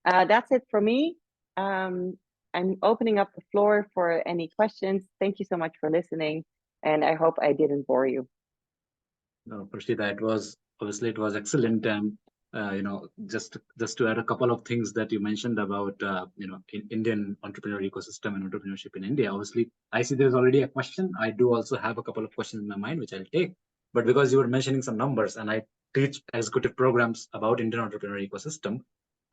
Speaker 2: That's it for me. I'm opening up the floor for any questions. Thank you so much for listening, and I hope I didn't bore you.
Speaker 1: No, Farshida, it was excellent. Just to add a couple of things that you mentioned about Indian entrepreneurial ecosystem and entrepreneurship in India. Obviously, I see there's already a question. I do also have a couple of questions in my mind, which I'll take. But because you were mentioning some numbers, and I teach executive programs about Indian entrepreneurial ecosystem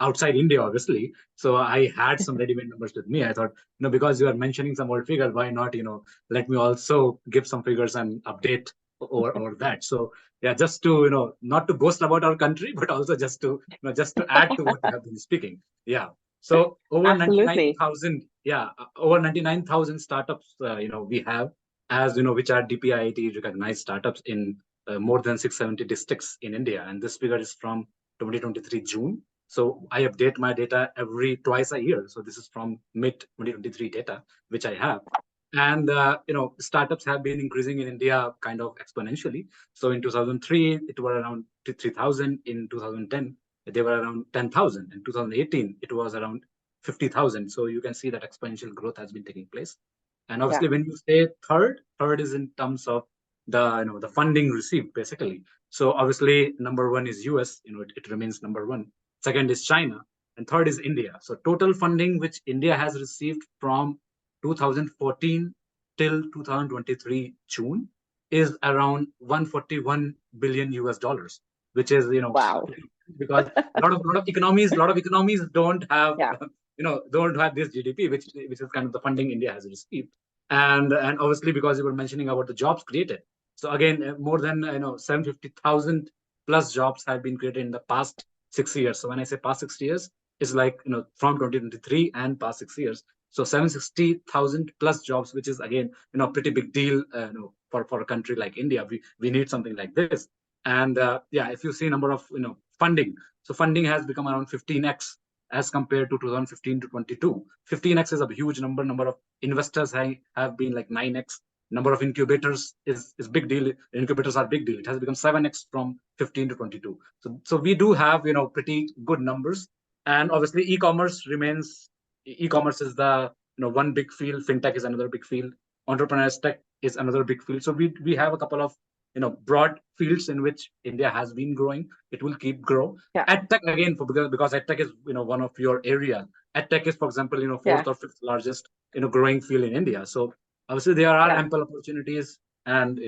Speaker 1: outside India, obviously. So I had some ready-made numbers with me. I thought, because you are mentioning some old figures, why not, let me also give some figures and update over that. So yeah, just to not to boast about our country, but also just to add to what you have been speaking. Yeah. So over 99,000, over 99,000 startups, we have, as which are DPIIT recognized startups in more than 670 districts in India, and this figure is from 2023 June. So I update my data twice a year. So this is from mid 2023 data, which I have. And startups have been increasing in India kind of exponentially. So in 2003, it were around 3,000. In 2010, they were around 10,000. In 2018, it was around 50,000. So you can see that exponential growth has been taking place. And obviously, when you say third is in terms of the funding received, basically. So obviously, number one is US. It remains number one. Second is China, and third is India. So total funding which India has received from 2014 till 2023 June is around 141 billion US dollars, which is
Speaker 2: wow.
Speaker 1: Because a lot of economies don't have don't have this GDP, which is kind of the funding India has received. And obviously, because you were mentioning about the jobs created, so again, more than 750,000 plus jobs have been created in the past 6 years. So when I say past 6 years, it's like from 2023 and past 6 years. So 760,000 plus jobs, which is again pretty big deal for a country like India. We need something like this. And if you see number of funding, so funding has become around 15x as compared to 2015 to 22. 15x is a huge number. Number of investors have been like 9x. Number of incubators is big deal. Incubators are big deal. It has become 7x from 15 to 22. So we do have pretty good numbers. And obviously e-commerce remains. E-commerce is the one big field. Fintech is another big field. Entrepreneurship tech is another big field. So we have a couple of broad fields in which India has been growing. It will keep grow. EdTech again, because EdTech is one of your area. EdTech is, for example, fourth or fifth largest growing field in India. So obviously there are ample opportunities, and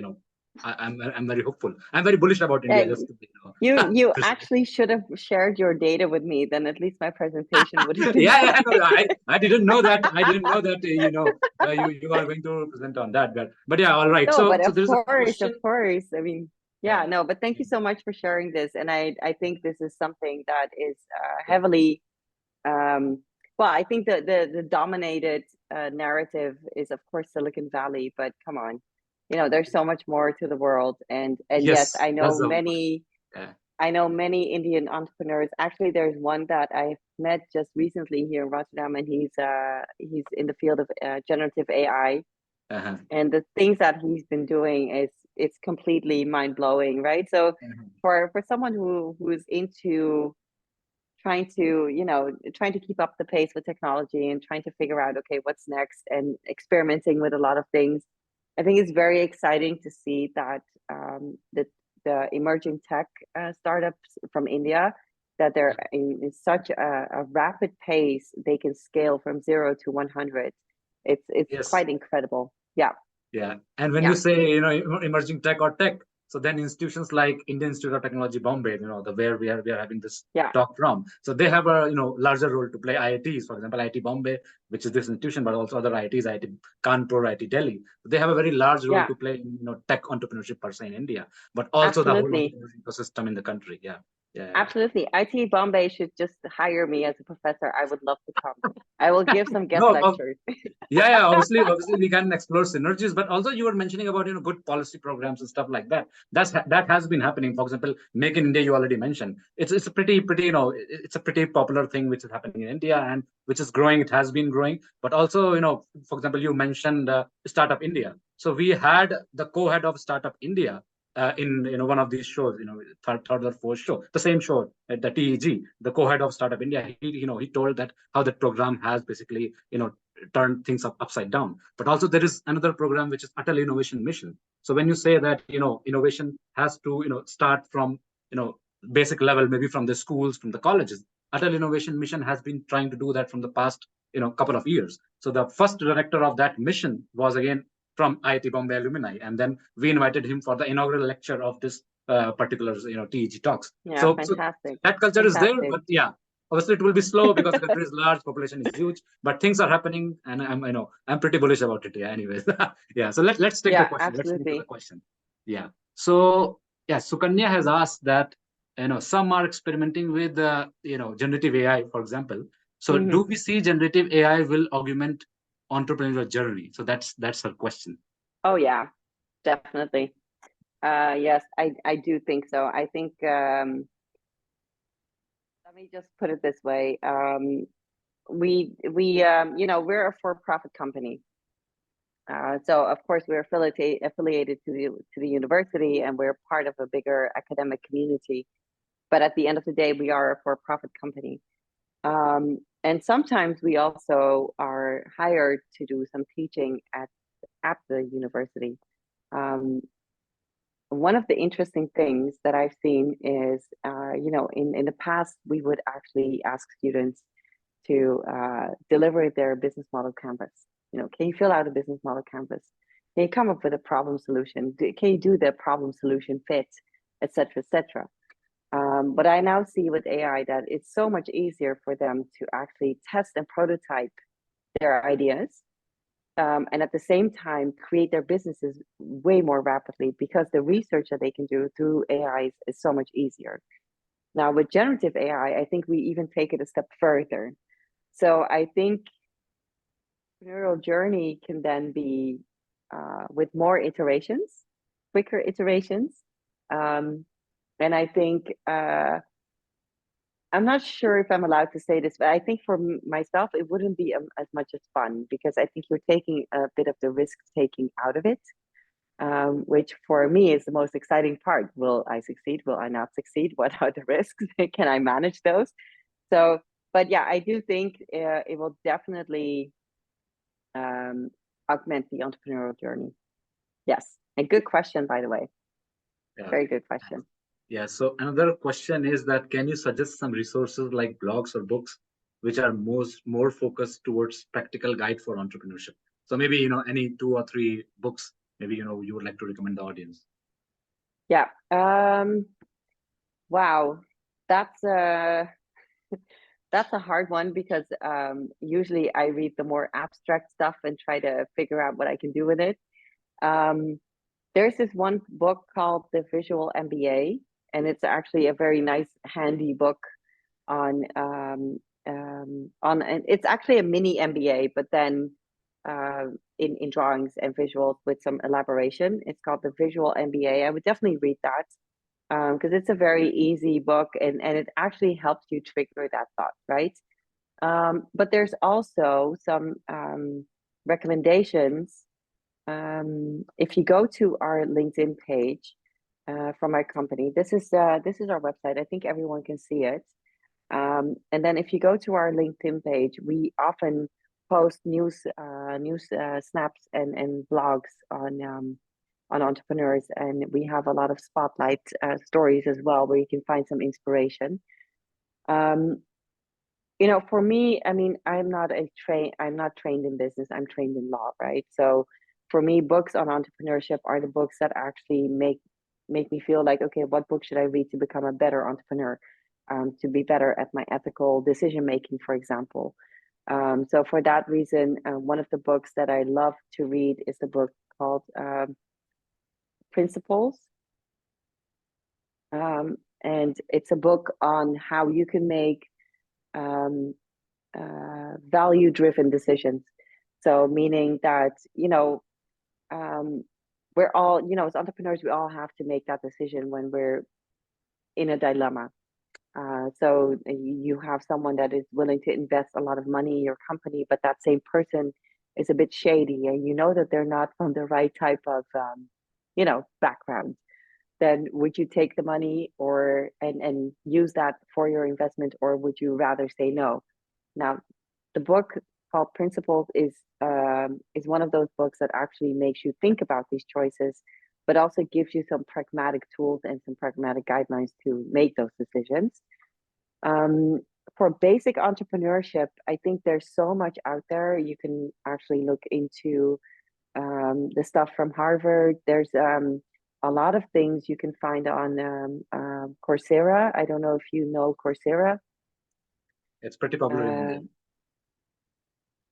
Speaker 1: I'm very hopeful. I'm very bullish about India. Just
Speaker 2: you actually should have shared your data with me. Then at least my presentation would have been.
Speaker 1: I didn't know that. I didn't know that. You are going to present on that. But yeah, all right.
Speaker 2: No, but of course. I mean, no. But thank you so much for sharing this. And I think this is something that is heavily. Well, I think the dominated narrative is of course Silicon Valley, but come on, there's so much more to the world. And yes, I know many. I know many Indian entrepreneurs. Actually, there's one that I've met just recently here in Rotterdam, and he's in the field of generative AI. And the things that he's been doing it's completely mind blowing, right? So for someone who's into trying to keep up the pace with technology and trying to figure out, okay, what's next, and experimenting with a lot of things, I think it's very exciting to see that the emerging tech startups from India, that they're in such a rapid pace, they can scale from 0 to 100. It's quite incredible.
Speaker 1: Yeah. And when you say emerging tech or tech, so then institutions like Indian Institute of Technology Bombay, where we are having this talk from, so they have a larger role to play. IITs, for example, IIT Bombay, which is this institution, but also other IITs, IIT Kanpur, IIT Delhi, they have a very large role to play in tech entrepreneurship per se in India, but also the whole ecosystem in the country.
Speaker 2: Absolutely. IIT Bombay should just hire me as a professor. I would love to come. I will give some guest lectures.
Speaker 1: Obviously we can explore synergies, but also you were mentioning about good policy programs and stuff like that. That has been happening. For example, Make in India, you already mentioned. It's a pretty it's a pretty popular thing which is happening in India and which is growing. It has been growing, but also for example, you mentioned Startup India. So we had the co-head of Startup India in one of these shows, third or fourth show, the same show at the TEG, the co-head of Startup India. He told that how that program has basically turned things upside down. But also there is another program which is Atal Innovation Mission. So when you say that innovation has to start from basic level, maybe from the schools, from the colleges, Atal Innovation Mission has been trying to do that from the past couple of years. So the first director of that mission was again from IIT Bombay alumni, and then we invited him for the inaugural lecture of this particular TEG talks. So that culture is there, but obviously it will be slow because the country is large, population is huge, but things are happening, and I'm pretty bullish about it. Anyways, so let's take the question.
Speaker 2: Absolutely.
Speaker 1: Let's move to the question. So yeah, Sukanya has asked that, some are experimenting with, generative AI, for example. So do we see generative AI will augment entrepreneurial journey? So that's her question.
Speaker 2: Oh yeah, definitely. Yes, I do think so. I think let me just put it this way. We're a for-profit company. So of course we're affiliated to the university, and we're part of a bigger academic community. But at the end of the day, we are a for-profit company. And sometimes we also are hired to do some teaching at the university. One of the interesting things that I've seen is, in the past, we would actually ask students to deliver their business model canvas. Can you fill out a business model canvas? Can you come up with a problem solution? Can you do the problem solution fit, etc., etc. But I now see with AI that it's so much easier for them to actually test and prototype their ideas, and at the same time create their businesses way more rapidly, because the research that they can do through AI is so much easier. Now with generative AI, I think we even take it a step further. So I think entrepreneurial journey can then be with more iterations, quicker iterations. And I think I'm not sure if I'm allowed to say this, but I think for myself, it wouldn't be as much as fun, because I think you're taking a bit of the risk taking out of it, which for me is the most exciting part. Will I succeed? Will I not succeed? What are the risks? Can I manage those? So, but yeah, I do think it will definitely augment the entrepreneurial journey. Yes, a good question, by the way.
Speaker 1: Yeah.
Speaker 2: Very good question.
Speaker 1: Yeah. So another question is that, can you suggest some resources like blogs or books which are more focused towards practical guide for entrepreneurship? So maybe, any 2 or 3 books, maybe, you would like to recommend the audience.
Speaker 2: Yeah. Wow. That's a hard one, because usually I read the more abstract stuff and try to figure out what I can do with it. There's this one book called The Visual MBA, and it's actually a very nice, handy book on and it's actually a mini MBA, but then in drawings and visuals with some elaboration. It's called The Visual MBA. I would definitely read that, because it's a very easy book, and it actually helps you trigger that thought, right? But there's also some recommendations. If you go to our LinkedIn page from our company, this is our website. I think everyone can see it. And then if you go to our LinkedIn page, we often post news snaps and blogs on entrepreneurs, and we have a lot of spotlight stories as well, where you can find some inspiration. For me, I mean, I'm not trained in business. I'm trained in law, right? So for me, books on entrepreneurship are the books that actually make me feel like, okay, what book should I read to become a better entrepreneur, to be better at my ethical decision making, for example. So for that reason, one of the books that I love to read is the book called Principles. And it's a book on how you can make value-driven decisions. So meaning that, we're all, as entrepreneurs, we all have to make that decision when we're in a dilemma. So you have someone that is willing to invest a lot of money in your company, but that same person is a bit shady, and you know that they're not from the right type of, background. Then would you take the money and use that for your investment, or would you rather say no? Now, the book called Principles is one of those books that actually makes you think about these choices, but also gives you some pragmatic tools and some pragmatic guidelines to make those decisions. For basic entrepreneurship, I think there's so much out there. You can actually look into the stuff from Harvard. There's a lot of things you can find on Coursera. I don't know if you know Coursera.
Speaker 1: It's pretty popular in India.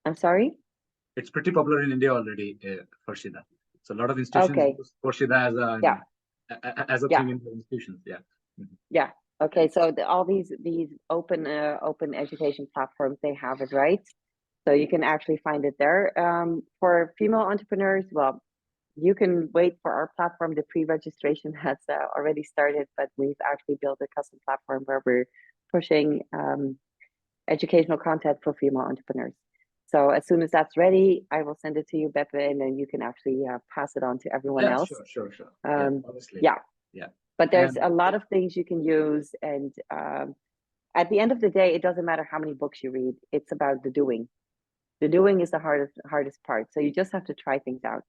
Speaker 2: I'm sorry?
Speaker 1: It's pretty popular in India already, Farshida. So a lot of institutions use Farshida as a as a
Speaker 2: Yeah.
Speaker 1: thing in the institutions. Yeah.
Speaker 2: Yeah. Okay. So all these open education platforms, they have it, right? So you can actually find it there. For female entrepreneurs, well, you can wait for our platform. The pre-registration has already started, but we've actually built a custom platform where we're pushing educational content for female entrepreneurs. So as soon as that's ready, I will send it to you, Pepe, and then you can actually pass it on to everyone else.
Speaker 1: Sure. Obviously.
Speaker 2: Yeah. But there's a lot of things you can use, and at the end of the day, it doesn't matter how many books you read. It's about the doing. The doing is the hardest part. So you just have to try things out.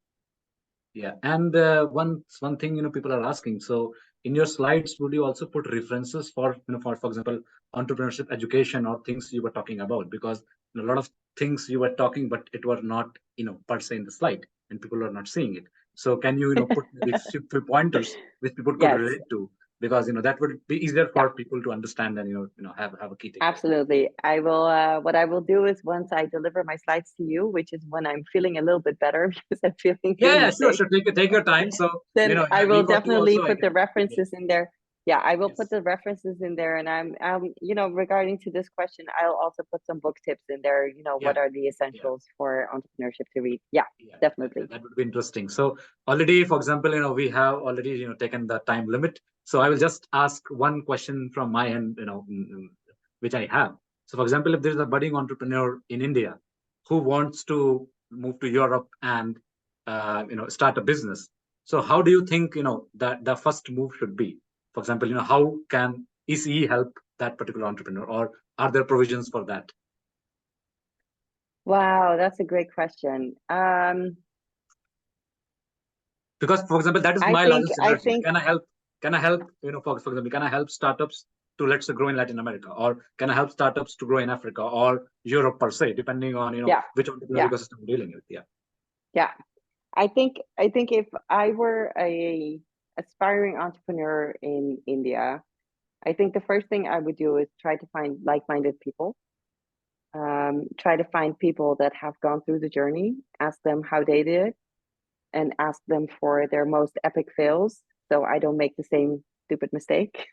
Speaker 1: Yeah, and one thing people are asking. So in your slides, would you also put references for for example, entrepreneurship education or things you were talking about? Because a lot of things you were talking, but it were not per se in the slide, and people are not seeing it. So can you put maybe few pointers which people could relate to? Because that would be easier for people to understand and have a key takeaway.
Speaker 2: Absolutely. I will. What I will do is once I deliver my slides to you, which is when I'm feeling a little bit better because I'm feeling
Speaker 1: sure.
Speaker 2: sick.
Speaker 1: Take your time. So
Speaker 2: then I will definitely put the
Speaker 1: can,
Speaker 2: references in there. Yeah, I will put the references in there, and I'm regarding to this question, I'll also put some book tips in there. What are the essentials for entrepreneurship to read? Yeah, definitely.
Speaker 1: That would be interesting. So already, for example, we have already taken the time limit. So I will just ask one question from my end, which I have. So for example, if there is a budding entrepreneur in India who wants to move to Europe and start a business, so how do you think that the first move should be? For example, how can ECE help that particular entrepreneur, or are there provisions for that?
Speaker 2: Wow, that's a great question.
Speaker 1: Because, for example, that is my largest scenario. Can I help? Can I help? For example, can I help startups to, let's say, grow in Latin America, or can I help startups to grow in Africa or Europe per se, depending on which entrepreneurial ecosystem we're dealing with?
Speaker 2: Yeah. I think if I were a aspiring entrepreneur in India, I think the first thing I would do is try to find like-minded people. Try to find people that have gone through the journey, ask them how they did it, and ask them for their most epic fails, so I don't make the same stupid mistake.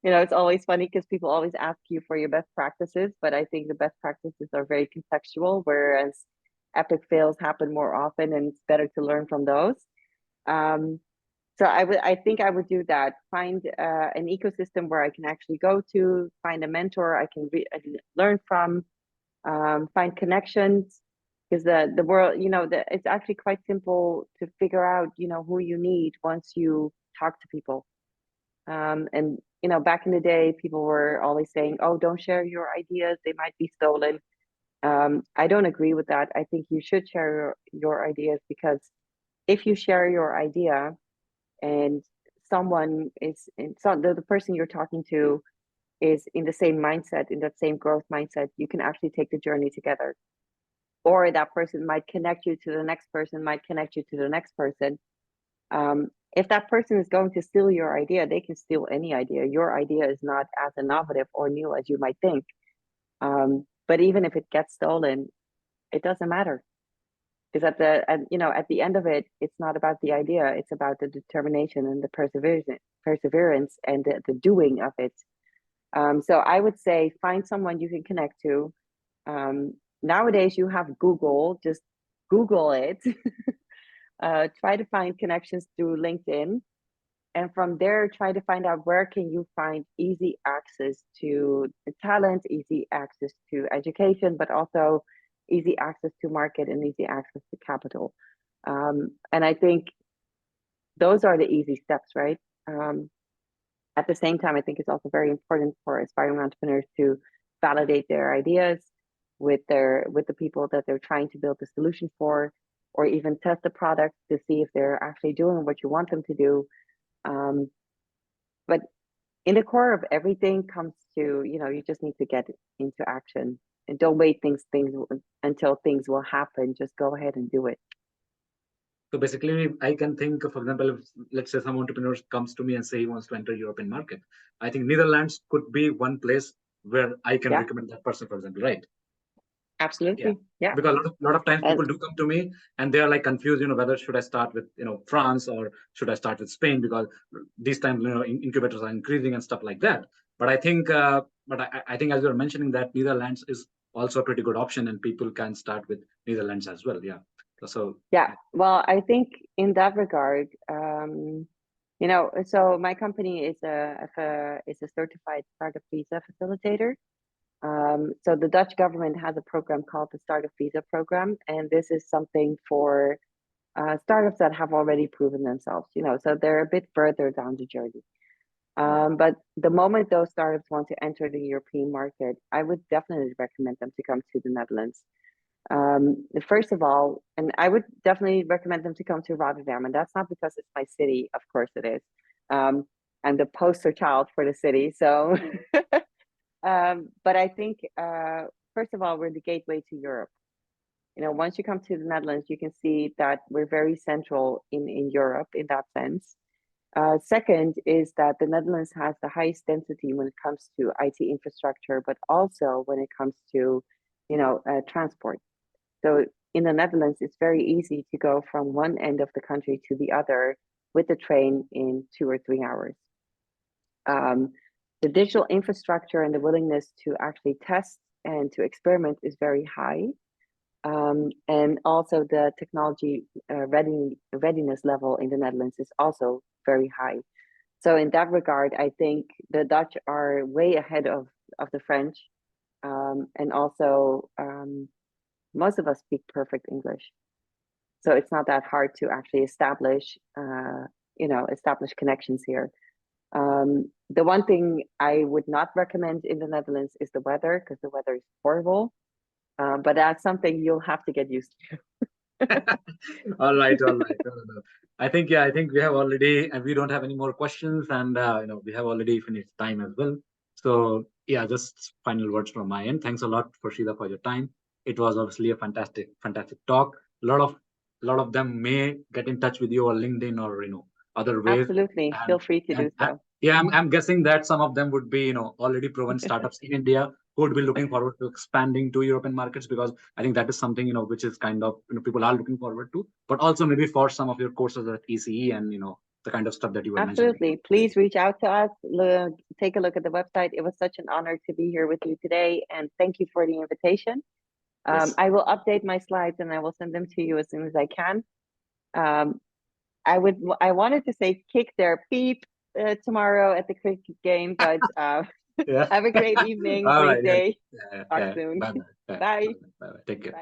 Speaker 2: It's always funny because people always ask you for your best practices, but I think the best practices are very contextual, whereas epic fails happen more often, and it's better to learn from those. So I think I would do that. Find an ecosystem where I can actually go to, find a mentor I can learn from, find connections, because the world, it's actually quite simple to figure out, who you need once you talk to people. And back in the day, people were always saying, "Oh, don't share your ideas; they might be stolen." I don't agree with that. I think you should share your ideas, because if you share your idea and someone is the person you're talking to is in the same mindset, in that same growth mindset, you can actually take the journey together. Or that person might connect you to the next person, might connect you to the next person. If that person is going to steal your idea, they can steal any idea. Your idea is not as innovative or new as you might think. But even if it gets stolen, it doesn't matter. Because at the end of it, it's not about the idea, it's about the determination and the perseverance and the doing of it. So I would say find someone you can connect to. Nowadays you have Google, just Google it. Try to find connections through LinkedIn, and from there try to find out where can you find easy access to the talent, easy access to education, but also easy access to market and easy access to capital. And I think those are the easy steps, right? At the same time, I think it's also very important for aspiring entrepreneurs to validate their ideas with the people that they're trying to build the solution for, or even test the product to see if they're actually doing what you want them to do. But in the core of everything comes to, you just need to get into action, and don't wait things until things will happen. Just go ahead and do it.
Speaker 1: So basically, I can think, for example, if, let's say some entrepreneur comes to me and say he wants to enter European market. I think Netherlands could be one place where I can recommend that person, for example, right?
Speaker 2: Absolutely. Yeah.
Speaker 1: Because a lot of times people do come to me and they are like confused, whether should I start with, France or should I start with Spain, because these times, incubators are increasing and stuff like that. But I think, I think as you were mentioning that Netherlands is also a pretty good option and people can start with Netherlands as well. Yeah. So.
Speaker 2: Yeah. Well, I think in that regard, so my company is a certified startup visa facilitator. So the Dutch government has a program called the Startup Visa Program, and this is something for startups that have already proven themselves. So they're a bit further down the journey. But the moment those startups want to enter the European market, I would definitely recommend them to come to the Netherlands. First of all, and I would definitely recommend them to come to Rotterdam, and that's not because it's my city, of course it is. I'm the poster child for the city, so but I think first of all, we're the gateway to Europe. Once you come to the Netherlands, you can see that we're very central in Europe in that sense. Second is that the Netherlands has the highest density when it comes to IT infrastructure, but also when it comes to transport. So in the Netherlands, it's very easy to go from one end of the country to the other with the train in 2 or 3 hours. The digital infrastructure and the willingness to actually test and to experiment is very high. And also the technology readiness level in the Netherlands is also very high. So in that regard, I think the Dutch are way ahead of the French. And also, most of us speak perfect English. So it's not that hard to actually establish connections here. The one thing I would not recommend in the Netherlands is the weather, because the weather is horrible. But that's something you'll have to get used to.
Speaker 1: All right. I think we have already, and we don't have any more questions, and we have already finished time as well. So yeah, just final words from my end. Thanks a lot, Farshida, for your time. It was obviously a fantastic talk. A lot of them may get in touch with you on LinkedIn or other ways.
Speaker 2: Absolutely, feel free to do so.
Speaker 1: Yeah, I'm guessing that some of them would be already proven startups in India who would be looking forward to expanding to European markets, because I think that is something which is kind of people are looking forward to, but also maybe for some of your courses at ECE and the kind of stuff that you were mentioning.
Speaker 2: Absolutely, please reach out to us. Take a look at the website. It was such an honor to be here with you today, and thank you for the invitation. Yes. I will update my slides and I will send them to you as soon as I can. I wanted to say kick their beep tomorrow at the cricket game, but have a great evening, great day. Talk soon.
Speaker 1: Bye.
Speaker 2: Bye.
Speaker 1: Bye. Take care. Bye.